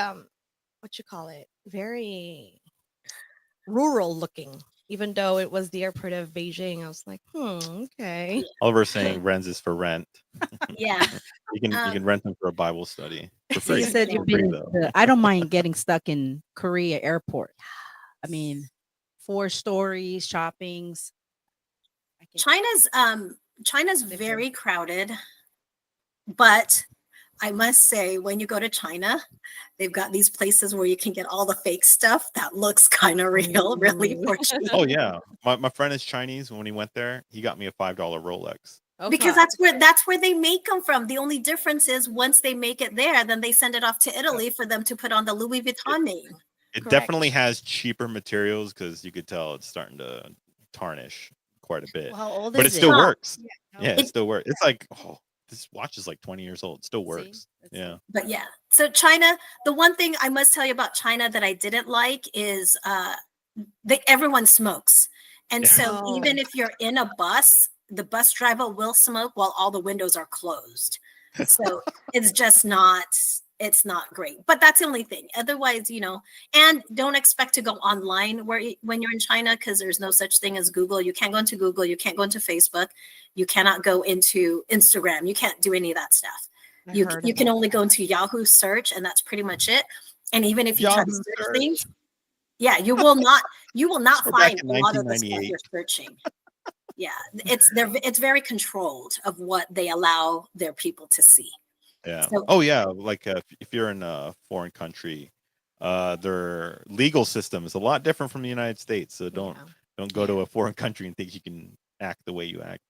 what you call it, very rural looking. Even though it was the airport of Beijing, I was like, okay. Oliver's saying Ren's is for rent. Yeah. You can rent them for a Bible study for So you free. said For you've free been. though. I don't mind getting stuck in Korea airport. I mean, 4 stories, shoppings. I can, China's very crowded, but I must say when you go to China, they've got these places where you can get all the fake stuff that looks kind of real, really Ooh. for cheap. Oh yeah. My friend is Chinese. When he went there, he got me a $5 Rolex. Because Okay. that's where they make them from. The only difference is once they make it there, then they send it off to Italy for them to put on the Louis Vuitton name. It Correct. definitely has cheaper materials because you could tell it's starting to tarnish quite a bit. well, how old But it is still Huh. works. No. Yeah, it still works. It's like, oh, this watch is like 20 years old. It still See? works. That's Yeah. But yeah, so China, the one thing I must tell you about China that I didn't like is everyone smokes. And so Oh. even if you're in a bus, the bus driver will smoke while all the windows are closed. So it's just not, it's not great. But that's the only thing. Otherwise, and don't expect to go online when you're in China, because there's no such thing as Google. You can't go into Google. You can't go into Facebook. You cannot go into Instagram. You can't do any of that stuff. I You heard can about only that. go into Yahoo search, and that's pretty much it. And even if you try to Yahoo search search. things, yeah, you will not We're back find in a lot of the stuff 1998. you're searching. Yeah, it's very controlled of what they allow their people to see. Yeah. So Oh yeah. Like if you're in a foreign country, their legal system is a lot different from the United States. So don't go to a foreign country and think you can act the way you act.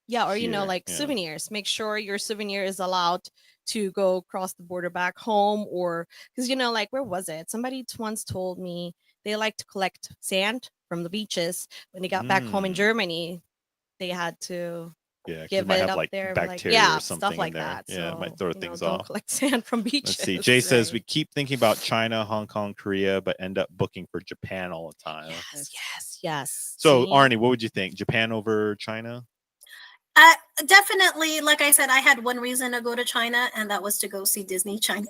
Yeah, or here. like Yeah. souvenirs. Make sure your souvenir is allowed to go across the border back home, or because like where was it? Somebody once told me they like to collect sand from the beaches. When they got back home in Mm. Germany, they had to Yeah, 'cause it give might it have up like there. bacteria Yeah, or stuff something in like there. that. Yeah, it might So throw things don't off. collect sand from beaches. Let's see. Jay says we Right. keep thinking about China, Hong Kong, Korea, but end up booking for Japan all the time. Yes. So See? Arnie, what would you think? Japan over China? definitely, like I said, I had one reason to go to China, and that was to go see Disney China.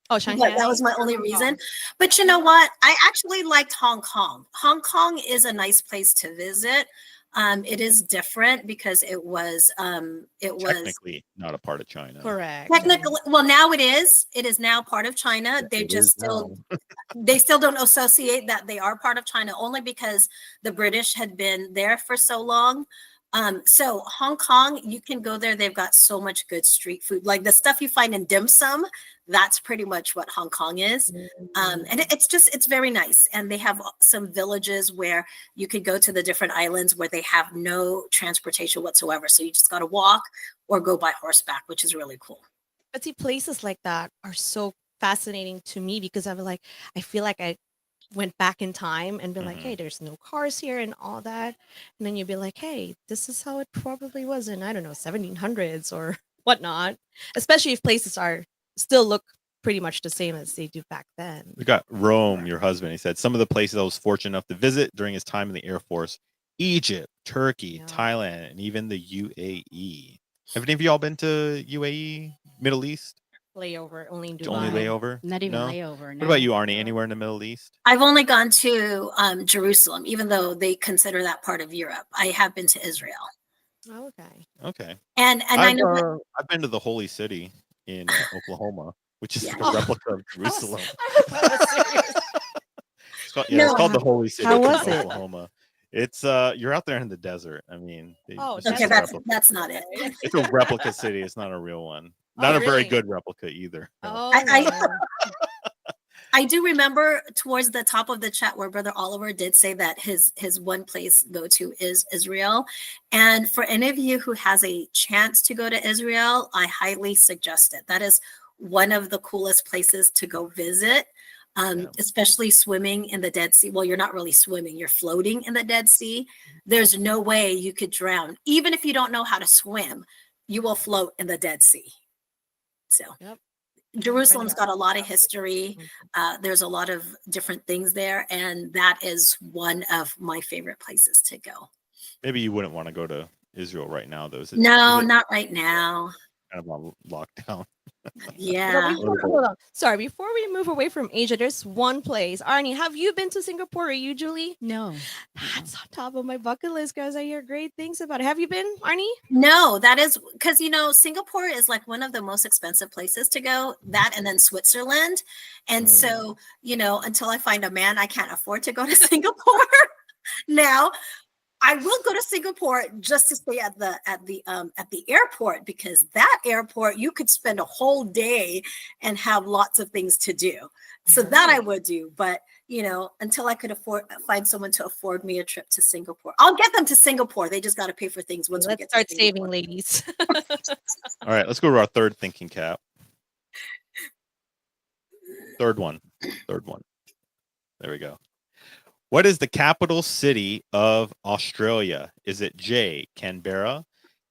Oh, Shanghai. That was my only reason. But you know what? I actually liked Hong Kong. Hong Kong is a nice place to visit. It is different because it was Technically not a part of China. Correct. technically, well, now it is. It is now part of China. They It just is still now. they still don't associate that they are part of China, only because the British had been there for so long. So Hong Kong, you can go there. They've got so much good street food, like the stuff you find in dim sum. That's pretty much what Hong Kong is. And it's very nice. And they have some villages where you could go to the different islands where they have no transportation whatsoever. So you just got to walk or go by horseback, which is really cool. But see, places like that are so fascinating to me because I feel like I went back in time and be like, hey, there's no cars here and all that. And then you'd be like, hey, this is how it probably was in, I don't know, 1700s or whatnot. Especially if places are still look pretty much the same as they do back then. We got Rome, your husband. He said some of the places I was fortunate enough to visit during his time in the Air Force: Egypt, Turkey, Yeah. Thailand, and even the UAE. Have any of y'all been to UAE, Middle East? Layover, only in Dubai. Only layover? Not even No? layover. What No. about you, Arnie? Anywhere in the Middle East? I've only gone to Jerusalem, even though they consider that part of Europe. I have been to Israel. Oh, okay. Okay. And I know I've been to the Holy City in Oklahoma, which is Yeah. like a replica of Jerusalem. It's No. called the Holy City How of was it? Oklahoma. It's you're out there in the desert. I mean, Oh, it's that's okay, just a that's replica. that's not it. It's a replica city. It's not a real one. Oh, Not a very really? good replica either. No. Oh, I- no. I do remember towards the top of the chat where Brother Oliver did say that his one place go to is Israel. And for any of you who has a chance to go to Israel, I highly suggest it. That is one of the coolest places to go visit, Yeah. especially swimming in the Dead Sea. Well, you're not really swimming, you're floating in the Dead Sea. There's no way you could drown. Even if you don't know how to swim, you will float in the Dead Sea. So Yep. Jerusalem's got a lot of history. There's a lot of different things there, and that is one of my favorite places to go. Maybe you wouldn't want to go to Israel right now, though. No, is it not right now. kind of on lockdown? Yeah. Hold on. Sorry, before we move away from Asia, there's one place. Arnie, have you been to Singapore? Are you, Julie? No. That's on top of my bucket list, guys. I hear great things about it. Have you been, Arnie? No, that is because Singapore is like one of the most expensive places to go. That and then Switzerland. And so, until I find a man, I can't afford to go to Singapore. Now, I will go to Singapore just to stay at the airport, because that airport you could spend a whole day and have lots of things to do. So that I would do, but until I could find someone to afford me a trip to Singapore, I'll get them to Singapore. They just got to pay for things once we Let's get start to saving, Singapore. ladies. All right, let's go to our third thinking cap. Third one. There we go. What is the capital city of Australia? Is it J, Canberra,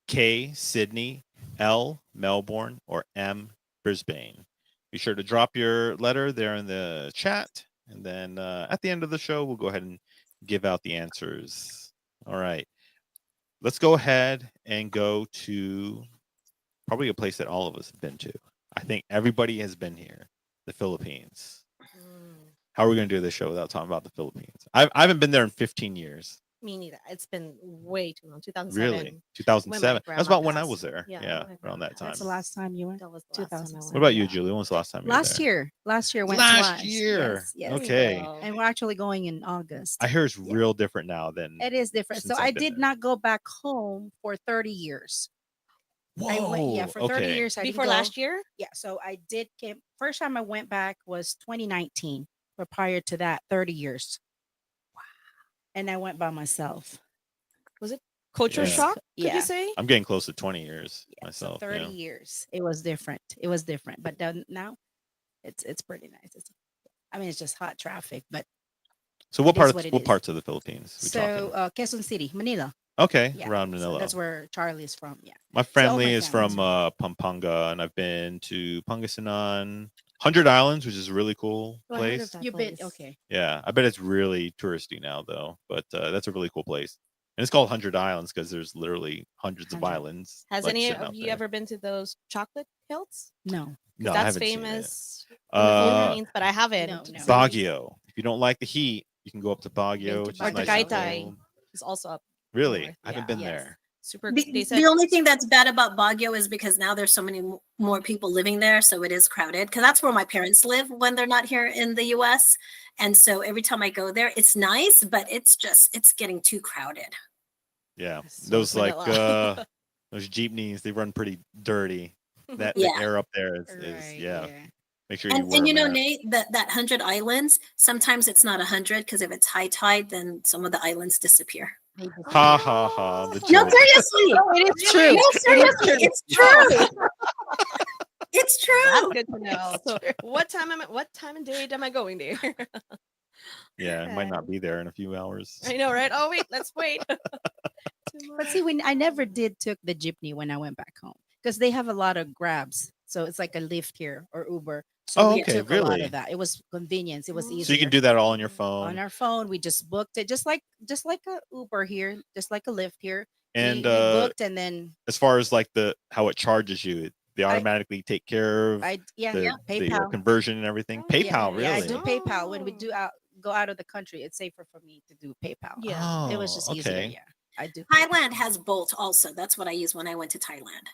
K, Sydney, L, Melbourne, or M, Brisbane? Be sure to drop your letter there in the chat. And then at the end of the show, we'll go ahead and give out the answers. All right. Let's go ahead and go to probably a place that all of us have been to. I think everybody has been here, the Philippines. How are we going to do this show without talking about the Philippines? I haven't been there in 15 years. Me neither. It's been way too long. 2007. Really? 2007. That's grandma about when I passed. was there. Yeah, Yeah, when my around that grandma time. That's the last time you went. That was the last time I 2007. What went. about you, Yeah. Julie? When was the last time you were Last there? year. Last year went Last twice. year. Yes, yes. Okay. Wow. And we're actually going in August. I hear it's real different now than It is different. since So I've I been did there. not go back home for 30 years. I went, for 30 okay. years. I didn't Before go. last year? Yeah. So I did came. First time I went back was 2019. But prior to that, 30 years. Wow. And I went by myself. Was it culture Yeah. shock? Could Yeah. you say? I'm getting close to 20 years Yeah, myself. so 30 years. It was different. But now it's pretty nice. It's just hot traffic, but So what It is what it what is. parts of the Philippines we talking? so Quezon City, Manila. Okay, Yeah. around So Manila. that's where Charlie is from. Yeah. My all family my is family's from Pampanga, and I've been to Pangasinan, 100 Islands, which is a really cool Oh, I heard of place. that You've been place. okay. Yeah, I bet it's really touristy now, though. But that's a really cool place, and it's called 100 Islands because there's literally hundreds of 100. islands. Has like, any sitting of out you there. ever been to those chocolate hills? No. No, I That's haven't seen it. famous in the Uh, Philippines, but I haven't. No. Baguio. If you don't like the heat, you can go up to Baguio, to which is Or nice and Tagaytay cold. is also up Really, north. I haven't Yeah. been Yes. there. super. The, They said the only thing that's bad about Baguio is because now there's so many more people living there, so it is crowded. Because that's where my parents live when they're not here in the U.S. And so every time I go there, it's nice, but it's getting too crowded. Yeah, So those like Manila. those jeepneys, they run pretty dirty. That the Yeah. air up there is Right. yeah. Yeah. Make sure you wear And a you know, mask. Nate, that 100 islands, sometimes it's not 100 because if it's high tide, then some of the islands disappear. They Ha disappear. ha ha! The No, joke. seriously. Oh, it is true. No, It is seriously. true. It's Oh, true. It's that's true. good to know. So what time and date am I going there? Yeah, it might Okay. not be there in a few hours. I know, right? Oh wait, let's wait. But see, when I never did took the jeepney when I went back home because they have a lot of grabs. So it's like a Lyft here or Uber. So Oh, we okay, took a lot of really? that. It was convenience. It was Oh. So you can easier. do that all on your On phone, our phone, we just booked it, just like a Uber here, just like a Lyft here. and We booked and then as far as like the how it charges you, they I automatically take care of yeah, the PayPal. conversion and everything. Oh, PayPal, Yeah, I really? do PayPal when we Oh. go out of the country. It's safer for me to do PayPal. Yeah. It was Oh, just easier. okay. Yeah, I do. PayPal. Thailand has Bolt also. That's what I use when I went to Thailand.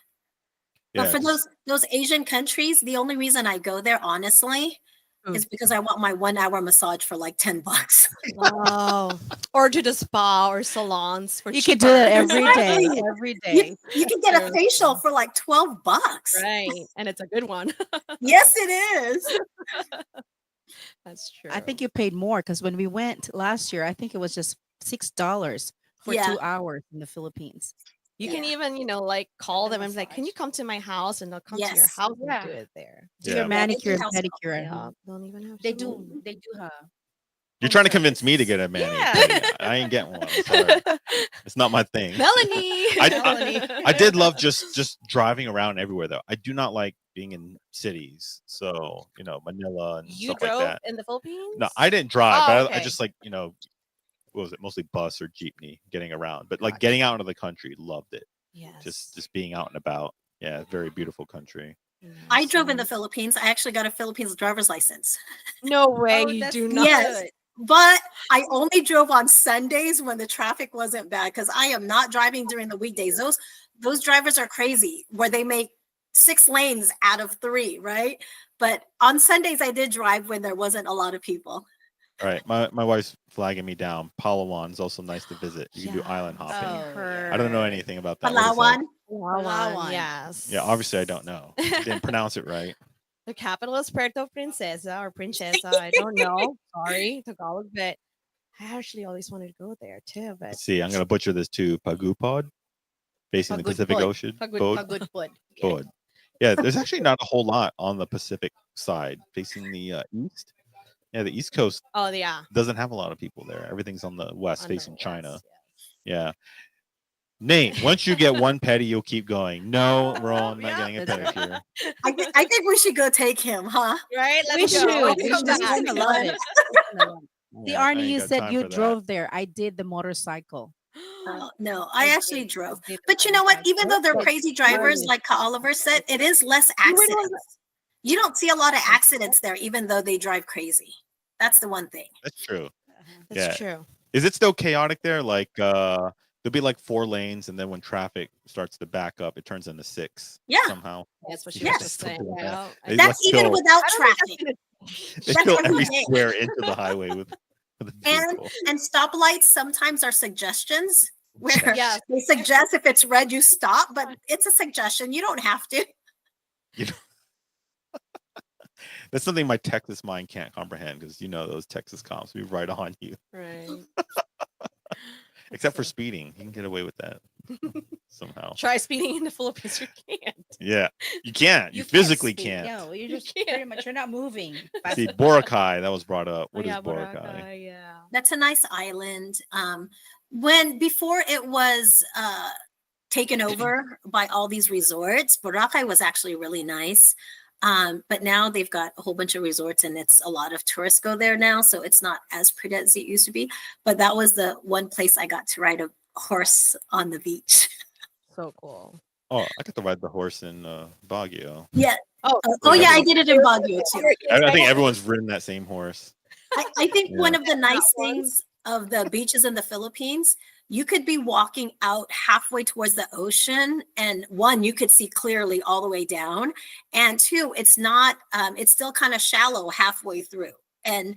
But Yeah, for 'cause- those Asian countries, the only reason I go there, honestly, Mm. is because I want my 1 hour massage for like $10. Wow. Or to the spa or salons for You could do that cheaper. every day. Exactly. Every day. You can get a True. facial for like $12. Right. And it's a good one. Yes, it is. That's true. I think you paid more because when we went last year, I think it was just $6 for Yeah. 2 hours in the Philippines. you can Yeah. even, like call the them and be like, can you massage. come to my house? And they'll come to your Yes. house Yeah. and do it there. Do Yeah. your Yeah, they manicure do and house help. pedicure at Yeah. home. Don't even have They salon. do. They do have. you're home trying to convince me to service. get a mani Yeah. pedi. I ain't getting one. I'm sorry. It's not my thing. Melanie. Melanie. I did love just driving around everywhere though. I do not like being in cities. So, Manila and You stuff like drove that. in the Philippines? No, I didn't drive, Oh, but I okay. just like, what was it? Mostly bus or jeepney getting around. But like Gotcha. getting out into the country, loved it. Yes. Just being out and about. Yeah, very beautiful country. I drove in the Philippines. I actually got a Philippines driver's license. No way, Oh, you that's do not. Yes. good. But I only drove on Sundays when the traffic wasn't bad because I am not driving during the weekdays. Those drivers are crazy where they make 6 lanes out of 3, right? But on Sundays I did drive when there wasn't a lot of people. All right. My wife's flagging me down. Palawan is also nice to visit. You can do island hopping. Oh, I don't know heard. anything about that. What is that? Palawan. Palawan, Palawan. yes. Yeah, obviously I don't know. Didn't pronounce it right. The capital is Puerto Princesa or Princesa. I don't know. Sorry, Tagalog, but I actually always wanted to go there too. But Let's see. I'm gonna butcher this too. Pagupod, facing the Pacific Pagudpod. Ocean. Pagud- Pagudpod. Pod. Yeah, there's actually not a whole lot on the Pacific side facing the east. Yeah, the East Coast oh yeah, doesn't have a lot of people there. Everything's on the west, on the facing China. west, Yeah. Nate, once you get one petty, you'll keep going. No, wrong. I'm not Yeah, getting a that's right. pedicure. I think we should go take him, huh? yes. Right? We Let's should. go. We Come should. back. He's gonna love it. He's gonna love it. See, Yeah, I Arnie, ain't you got said time you for that. drove there. I did the motorcycle. No, I I did. actually drove. I did the But you know what? motorcycle. Even though they're But crazy drivers, Arnie- like Oliver said, it is less accidents. You don't see a lot of accidents there, even though they drive crazy. That's the one thing. That's true. That's Yeah. true. Is it still chaotic there? Like there'll be like 4 lanes, and then when traffic starts to back up, it turns into 6 Yeah. somehow. That's what she Yes. was just Still saying. doing that. Yeah. They That's like even fill- without I don't think traffic. They That's fill every every day. square into the highway with a vehicle. And stoplights sometimes are suggestions where Yes. they suggest if it's red, you stop, but it's a suggestion. You don't have to. That's something my Texas mind can't comprehend because those Texas cops be right on you. Right. Except for speeding, you can get away with that somehow. Try speeding in the Philippines. You can't. Yeah, you can't. You can't physically speed. can't. No, you're You just can't. pretty much you're not moving. fast See, enough. Boracay, that was brought up. What is yeah, Boracay? Boracay, yeah. That's a nice island. Before it was taken over by all these resorts, Boracay was actually really nice. But now they've got a whole bunch of resorts and it's a lot of tourists go there now. So it's not as pretty as it used to be. But that was the one place I got to ride a horse on the beach. So cool. Oh, I got to ride the horse in Baguio. Yeah. Oh, Oh yeah, I did it in Baguio too. I think everyone's ridden that same horse. I think one Yeah. of the nice things of the beaches in the Philippines, you could be walking out halfway towards the ocean, and 1, you could see clearly all the way down, and 2, it's not, it's still kind of shallow halfway through, and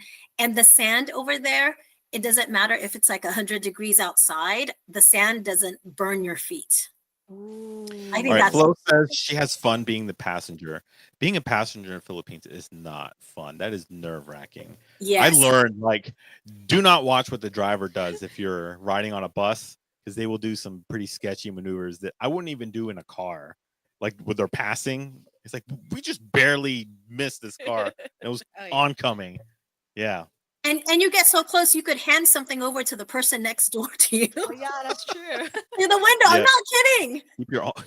the sand over there it doesn't matter if it's like 100 degrees outside, the sand doesn't burn your feet. I All think right, that's Flo says she has fun being the passenger. Being a passenger in Philippines is not fun. That is nerve-wracking. I yes. learned, like, do not watch what the driver does if you're riding on a bus, because they will do some pretty sketchy maneuvers that I wouldn't even do in a car. Like when they're passing, it's like we just barely missed this car. It was Oh, yeah. oncoming. Yeah. And you get so close, you could hand something over to the person next door to you Oh yeah, that's true. through the window. I'm Yeah. not kidding.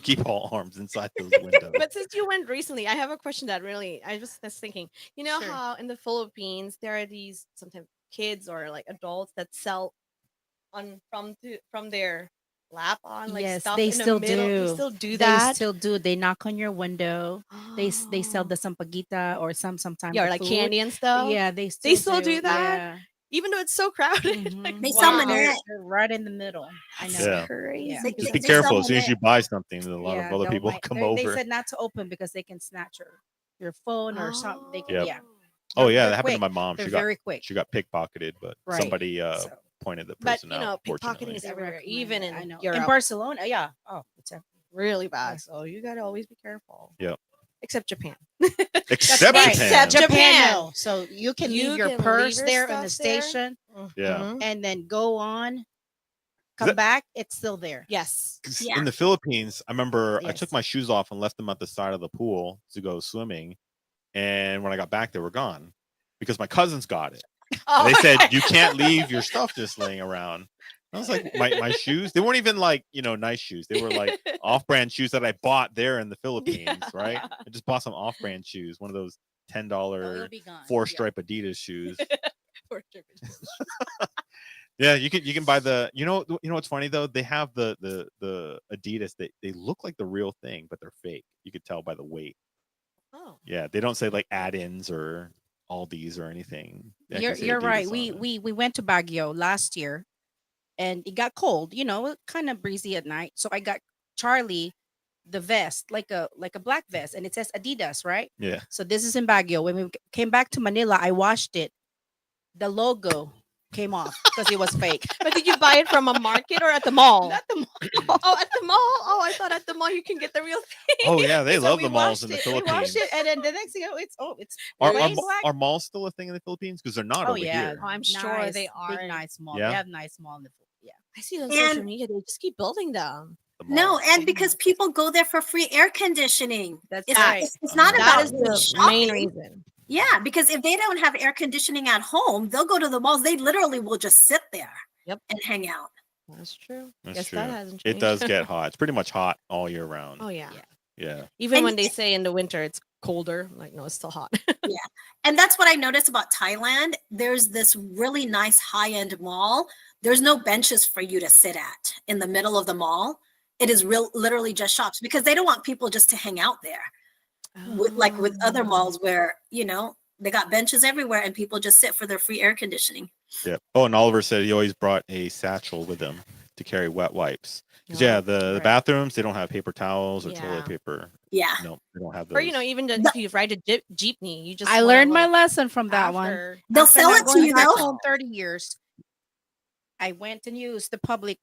Keep all arms inside those windows. But since you went recently, I have a question that really I was just thinking. You know Sure. how in the Philippines there are these sometimes kids or like adults that sell from their lap on like Yes, stuff they in still the middle. They do. still do They that. still do. They knock on your window. They sell Oh. the sampaguita or sometimes Yeah, or the like food. candy and stuff. Yeah, They still do that? Yeah. Even though it's so crowded. Like, Mhm. They sell wow. manette. They're right in the middle. I That's know. Yeah. crazy. Yeah. Just They- be they sell careful. As soon as manette. you buy something, a lot of Yeah, other they'll people might- come they over. said not to open because they can snatch your phone or something. They can, Yep. yeah. Oh They're- yeah, they're that happened to quick. my mom. They're She got very quick. pickpocketed, but Right. somebody So pointed the But person you out. know, Fortunately, pickpocketing is they everywhere, recommend even it. I in know. In Europe. Barcelona, yeah. Oh, it's a Really bad. Yeah. So you gotta always be careful. Yep. Except Japan. Except right. Japan. Except Japan. Japan. No. So you can You leave your can leave purse your there in the stuff there. station Yeah. Mhm. and then go on, come that- back, it's still there. Yes. 'Cause Yeah. in the Philippines, I remember I Yes. took my shoes off and left them at the side of the pool to go swimming, and when I got back, they were gone because my cousins got it. And they said you can't leave your stuff just laying around. I was like, my shoes, they weren't even like, nice shoes. They were like off-brand shoes that I bought there in the Philippines, right? I just bought some off-brand shoes, one of those $10 Oh, it'll be gone. four-stripe Adidas shoes. Poor Japan. Yeah, you can buy the you know what's funny though? They have the Adidas, they look like the real thing, but they're fake. You could tell by the weight. Oh. Yeah, they don't say like add-ins or Aldi's or anything. They You're actually say you're right. Adidas We on it. we we went to Baguio last year and it got cold, kind of breezy at night. So I got Charlie the vest, like a black vest, and it says Adidas, right? Yeah. So this is in Baguio. When we came back to Manila, I washed it. The logo came off because it was fake. But did you buy it from a market or at the mall? Not the Oh, at the mall. Oh, I thought at the mall you can get the real thing. Oh yeah, they So love we the malls in washed the it. We Philippines. washed it, and then the next thing, it's Are, plain are, black. are malls still a thing in the Philippines? Because they're not Oh over yeah, here. Oh, I'm sure they are. Big nice mall. Yeah? They have nice mall in the yeah. I see it on And- social media. They just keep building them. The No, malls. and because people go there for free air conditioning. That's It's, right. it's not That about That is really the main shopping. reason. Yeah, because if they don't have air conditioning at home, they'll go to the malls. They literally will just sit there Yep. and hang out. That's true. That's Guess true. that hasn't It changed. does get hot. It's pretty much hot all year round. Oh yeah. Yeah. Yeah. Even And when they it- say in the winter it's colder, I'm like no, it's still hot. And that's what I noticed about Thailand. There's this really nice high-end mall. There's no benches for you to sit at in the middle of the mall. It is literally just shops because they don't want people just to hang out there. Like with other malls where, they got benches everywhere and people just sit for their free air conditioning. Yeah. Oh, and Oliver said he always brought a satchel with him to carry wet wipes. Because Yeah. the Right. bathrooms, they don't have paper towels or Yeah. toilet paper. Yeah. No, they don't have those. Or even if you ride a jeepney, you just I wanna learned my look lesson from that one. after. They'll After sell not it to going you back though. home 30 years. I went and used the public,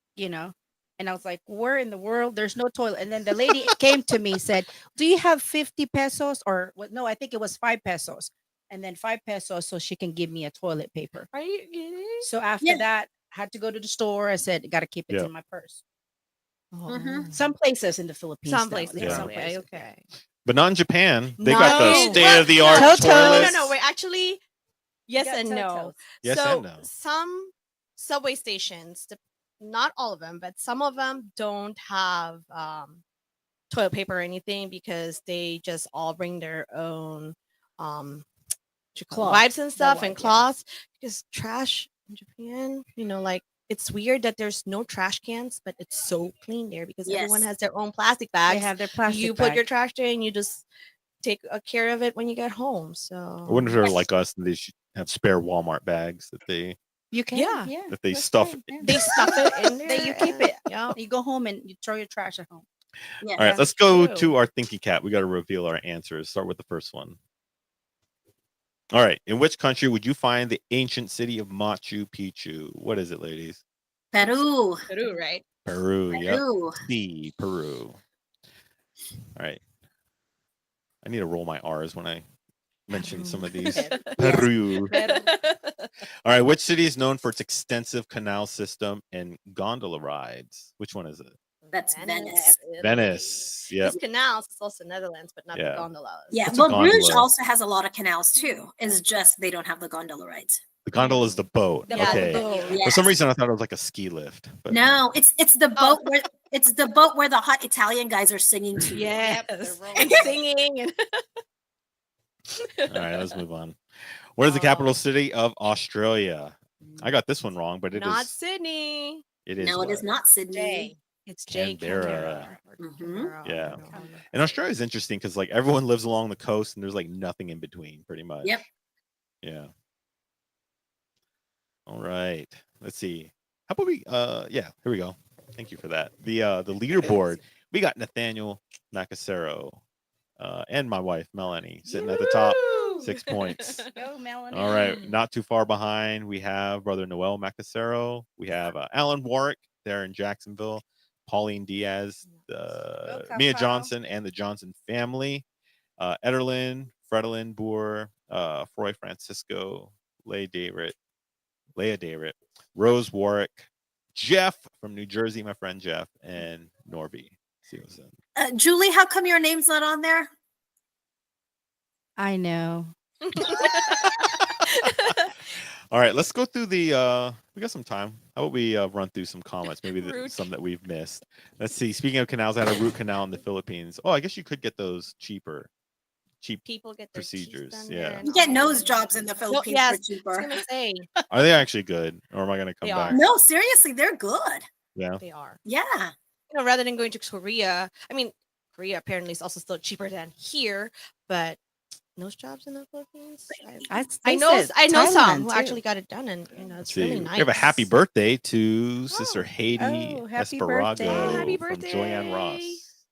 and I was like, where in the world? There's no toilet. And then the lady came to me, said, do you have 50 pesos? Or what? No, I think it was 5 pesos. And then 5 pesos so she can give me a toilet paper. Are you kidding? So after Yeah. that, had to go to the store. I said, got to keep it Yeah. in my purse. Mhm. Some places in the Philippines. Some though. places. Yeah. Some places. Okay. But not in Japan. They got the No. state of the art Well, Toto. no, toilets. no. Wait, actually, yes got and no. Totos. Yes so and no. some subway stations, not all of them, but some of them don't have toilet paper or anything because they just all bring their own Cloth. wipes and stuff wipe, and yeah. cloths. Because trash in Japan, like it's weird that there's no trash cans, but it's so clean there because everyone Yes. has their own plastic They bags. have their plastic You put your bag. trash there and you just take care of it when you get home. So I wonder if they're like us and they should have spare Walmart bags that they You can. Yeah. Yeah. they that's stuff. right, yeah. they stuff it in there. Then you keep it. Yeah. You go home and you throw your trash at home. Yeah. All right, That's let's go true. to our thinking cap. We got to reveal our answers. Start with the first one. All right. In which country would you find the ancient city of Machu Picchu? What is it, ladies? Peru. Peru, right? Peru. Yep. Peru. C. Peru. All right. I need to roll my R's when I mention some of these. Peru. All right. Which city is known for its extensive canal system and gondola rides? Which one is it? That's Venice. Italy. Venice. Yep. There's canals. It's also Netherlands, but not Yeah. the gondolas. Yeah, What's a well, Bruges gondola? also has a lot of canals too. It's just they don't have the gondola rides. The gondola is the boat. Yeah, Okay. the boat. For some reason, I thought it was like a ski lift. But No, it's the boat where it's the boat where the hot Italian guys are singing to you. Yes. they're rolling. And singing. And All right, let's move on. What is the capital city of Australia? I got this one wrong, but it is. not Sydney. It is. No, it is what? not Sydney. J. It's J. Canberra. Mhm. Yeah. And Australia is interesting because like everyone lives along the coast and there's like nothing in between, pretty much. Yep. Yeah. All right. Let's see. How about we? Yeah. Here we go. Thank you for that. The leaderboard. We got Nathaniel Macasero, and my wife Melanie sitting at the top, 6 points. Go, Melanie. All right, not too far behind. We have brother Noel Macasero. We have Alan Warwick there in Jacksonville. Pauline Diaz, Mia Kyle. Johnson, and the Johnson family. Ederlin, Fredelin Boer, Froy Francisco, Leah David, Rose Warwick, Jeff from New Jersey, my friend Jeff, and Norby. Julie, how come your name's not on there? I know. All right, let's go through the we got some time. How about we run through some comments, maybe some that we've missed. Let's see. Speaking of canals, I had a root canal in the Philippines. Oh, I guess you could get those cheap People get their procedures, teeth done yeah. there and You get all nose that. jobs in the Philippines yes, for I was cheaper. gonna say Are they actually good, or am I going to come They back? are. No, seriously, they're good. Yeah. they are. Yeah. Rather than going to Korea. I mean, Korea apparently is also still cheaper than here, but nose jobs in the Philippines. I know some who actually got it done, and Let's it's see. really nice. We have a happy birthday to Sister Oh. Haiti Oh, happy Esperago birthday. Happy from birthday. Joanne Ross.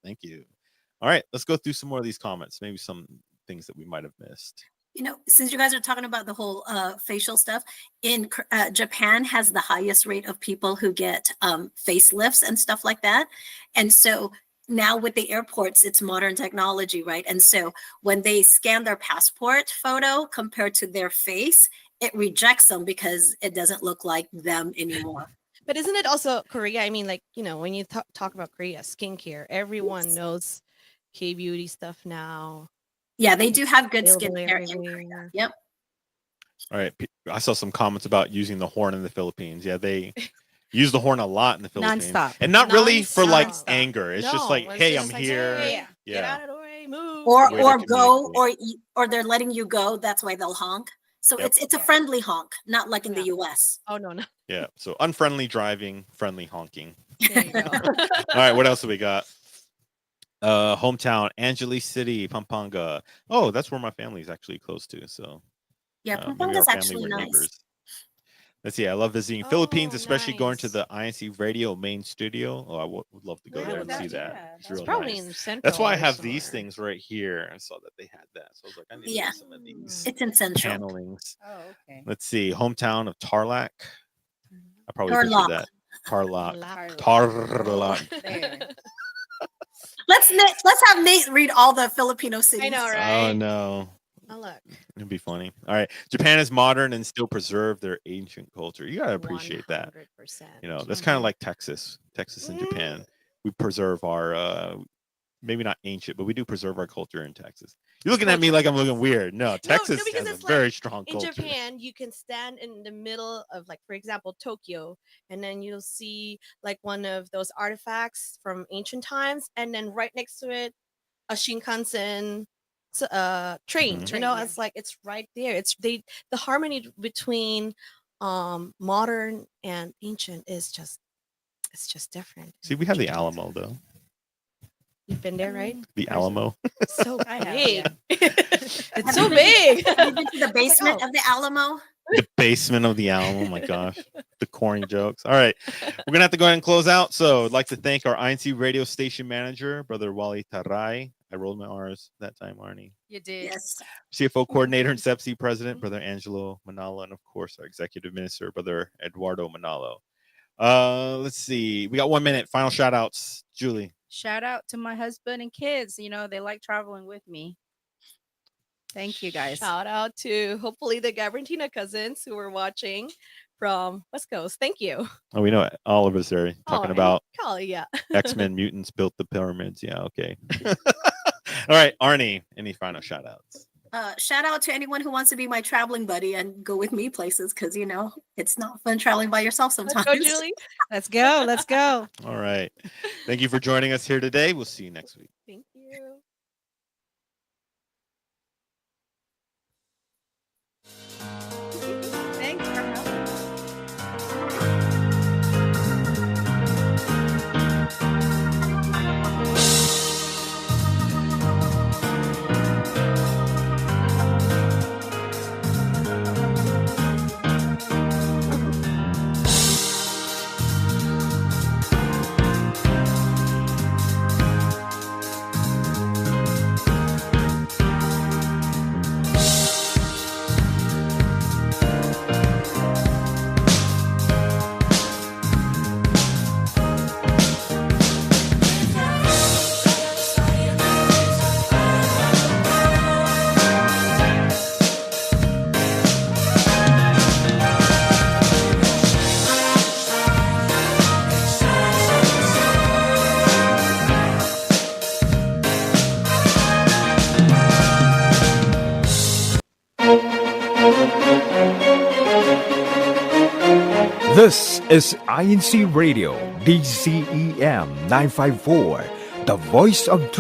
Thank you. All right, let's go through some more of these comments. Maybe some things that we might have missed. Since you guys are talking about the whole facial stuff, in Japan has the highest rate of people who get facelifts and stuff like that. And so now with the airports, it's modern technology, right? And so when they scan their passport photo compared to their face, it rejects them because it doesn't look like them anymore. But isn't it also Korea? I mean, like, when you talk about Korea, skincare, everyone knows K-beauty stuff now. Yeah, they do have good Available skincare in everywhere. Korea. Yep. All right, I saw some comments about using the horn in the Philippines. Yeah, they use the horn a lot in the Philippines. Nonstop. And not really for like Nonstop. anger. It's just No, like, it's hey, just I'm like, here. hey, Yeah. Get out of the way, move. Or Way to or go communicate. or they're letting you go. That's why they'll honk. So Yep. it's a friendly honk, not like in the US. Oh no. Yeah. So unfriendly driving, friendly honking. There you go. All right, what else do we got? Hometown, Angeles City, Pampanga. Oh, that's where my family's actually close to. So Yeah, maybe our Pampanga's family actually were nice. neighbors. Let's see. I love visiting Philippines, Oh, especially going to nice. the INCRadio main studio. Oh, I would love to go Where there would and see that that. be? It's That's real Probably nice. in Central. That's why I or have these somewhere. things right here. I saw that they had that, so I was like, I need to Yeah. get some of these It's in Central. panelings. Oh, okay. Let's see. Hometown of Tarlac. I probably Tarlac. butchered that. Tarlac. Tarlac. Tarlac. There. Let's have Nate read all the Filipino cities. I know, Oh right? no. Oh look. It'd be funny. All right. Japan is modern and still preserve their ancient culture. You gotta appreciate that. 100%. That's kind of like Texas and Japan. We preserve our maybe not ancient, but we do preserve our culture in Texas. You're looking at me like I'm looking weird. No, Texas because has it's a very like strong in culture. Japan, you can stand in the middle of, like, for example, Tokyo, and then you'll see like one of those artifacts from ancient times, and then right next to it, a Shinkansen train. Mhm. It's like it's right there. The harmony between modern and ancient is just different. See, we have the Alamo though. You've been there, right? The Alamo. So I have, big. yeah. It's so big. Have you been to the basement oh. of the Alamo? The basement of the Alamo. Oh my gosh. The corny jokes. All right. We're gonna have to go ahead and close out. So I'd like to thank our INC radio station manager, Brother Wally Taray. I rolled my R's that time, Arnie. You did. Yes. CFO coordinator and SEPSI president, Brother Angelo Manalo, and of course our executive minister, Brother Eduardo Manalo. Let's see. We got 1 minute. Final shout outs. Julie. Shout out to my husband and kids. You know, they like traveling with me. Thank you guys. Shout out to hopefully the Gabrantina cousins who were watching from West Coast. Thank you. Oh, we know Oliver's there talking about yeah. X-Men mutants built the pyramids. Yeah, okay. All right, Arnie, any final shout outs? Shout out to anyone who wants to be my traveling buddy and go with me places, because you know it's not fun traveling by yourself sometimes. Let's go, Julie. Let's go. Let's go. All right. Thank you for joining us here today. We'll see you next week. Thank you. Thanks for having me. This is INC Radio, DCEM 954, the voice of truth.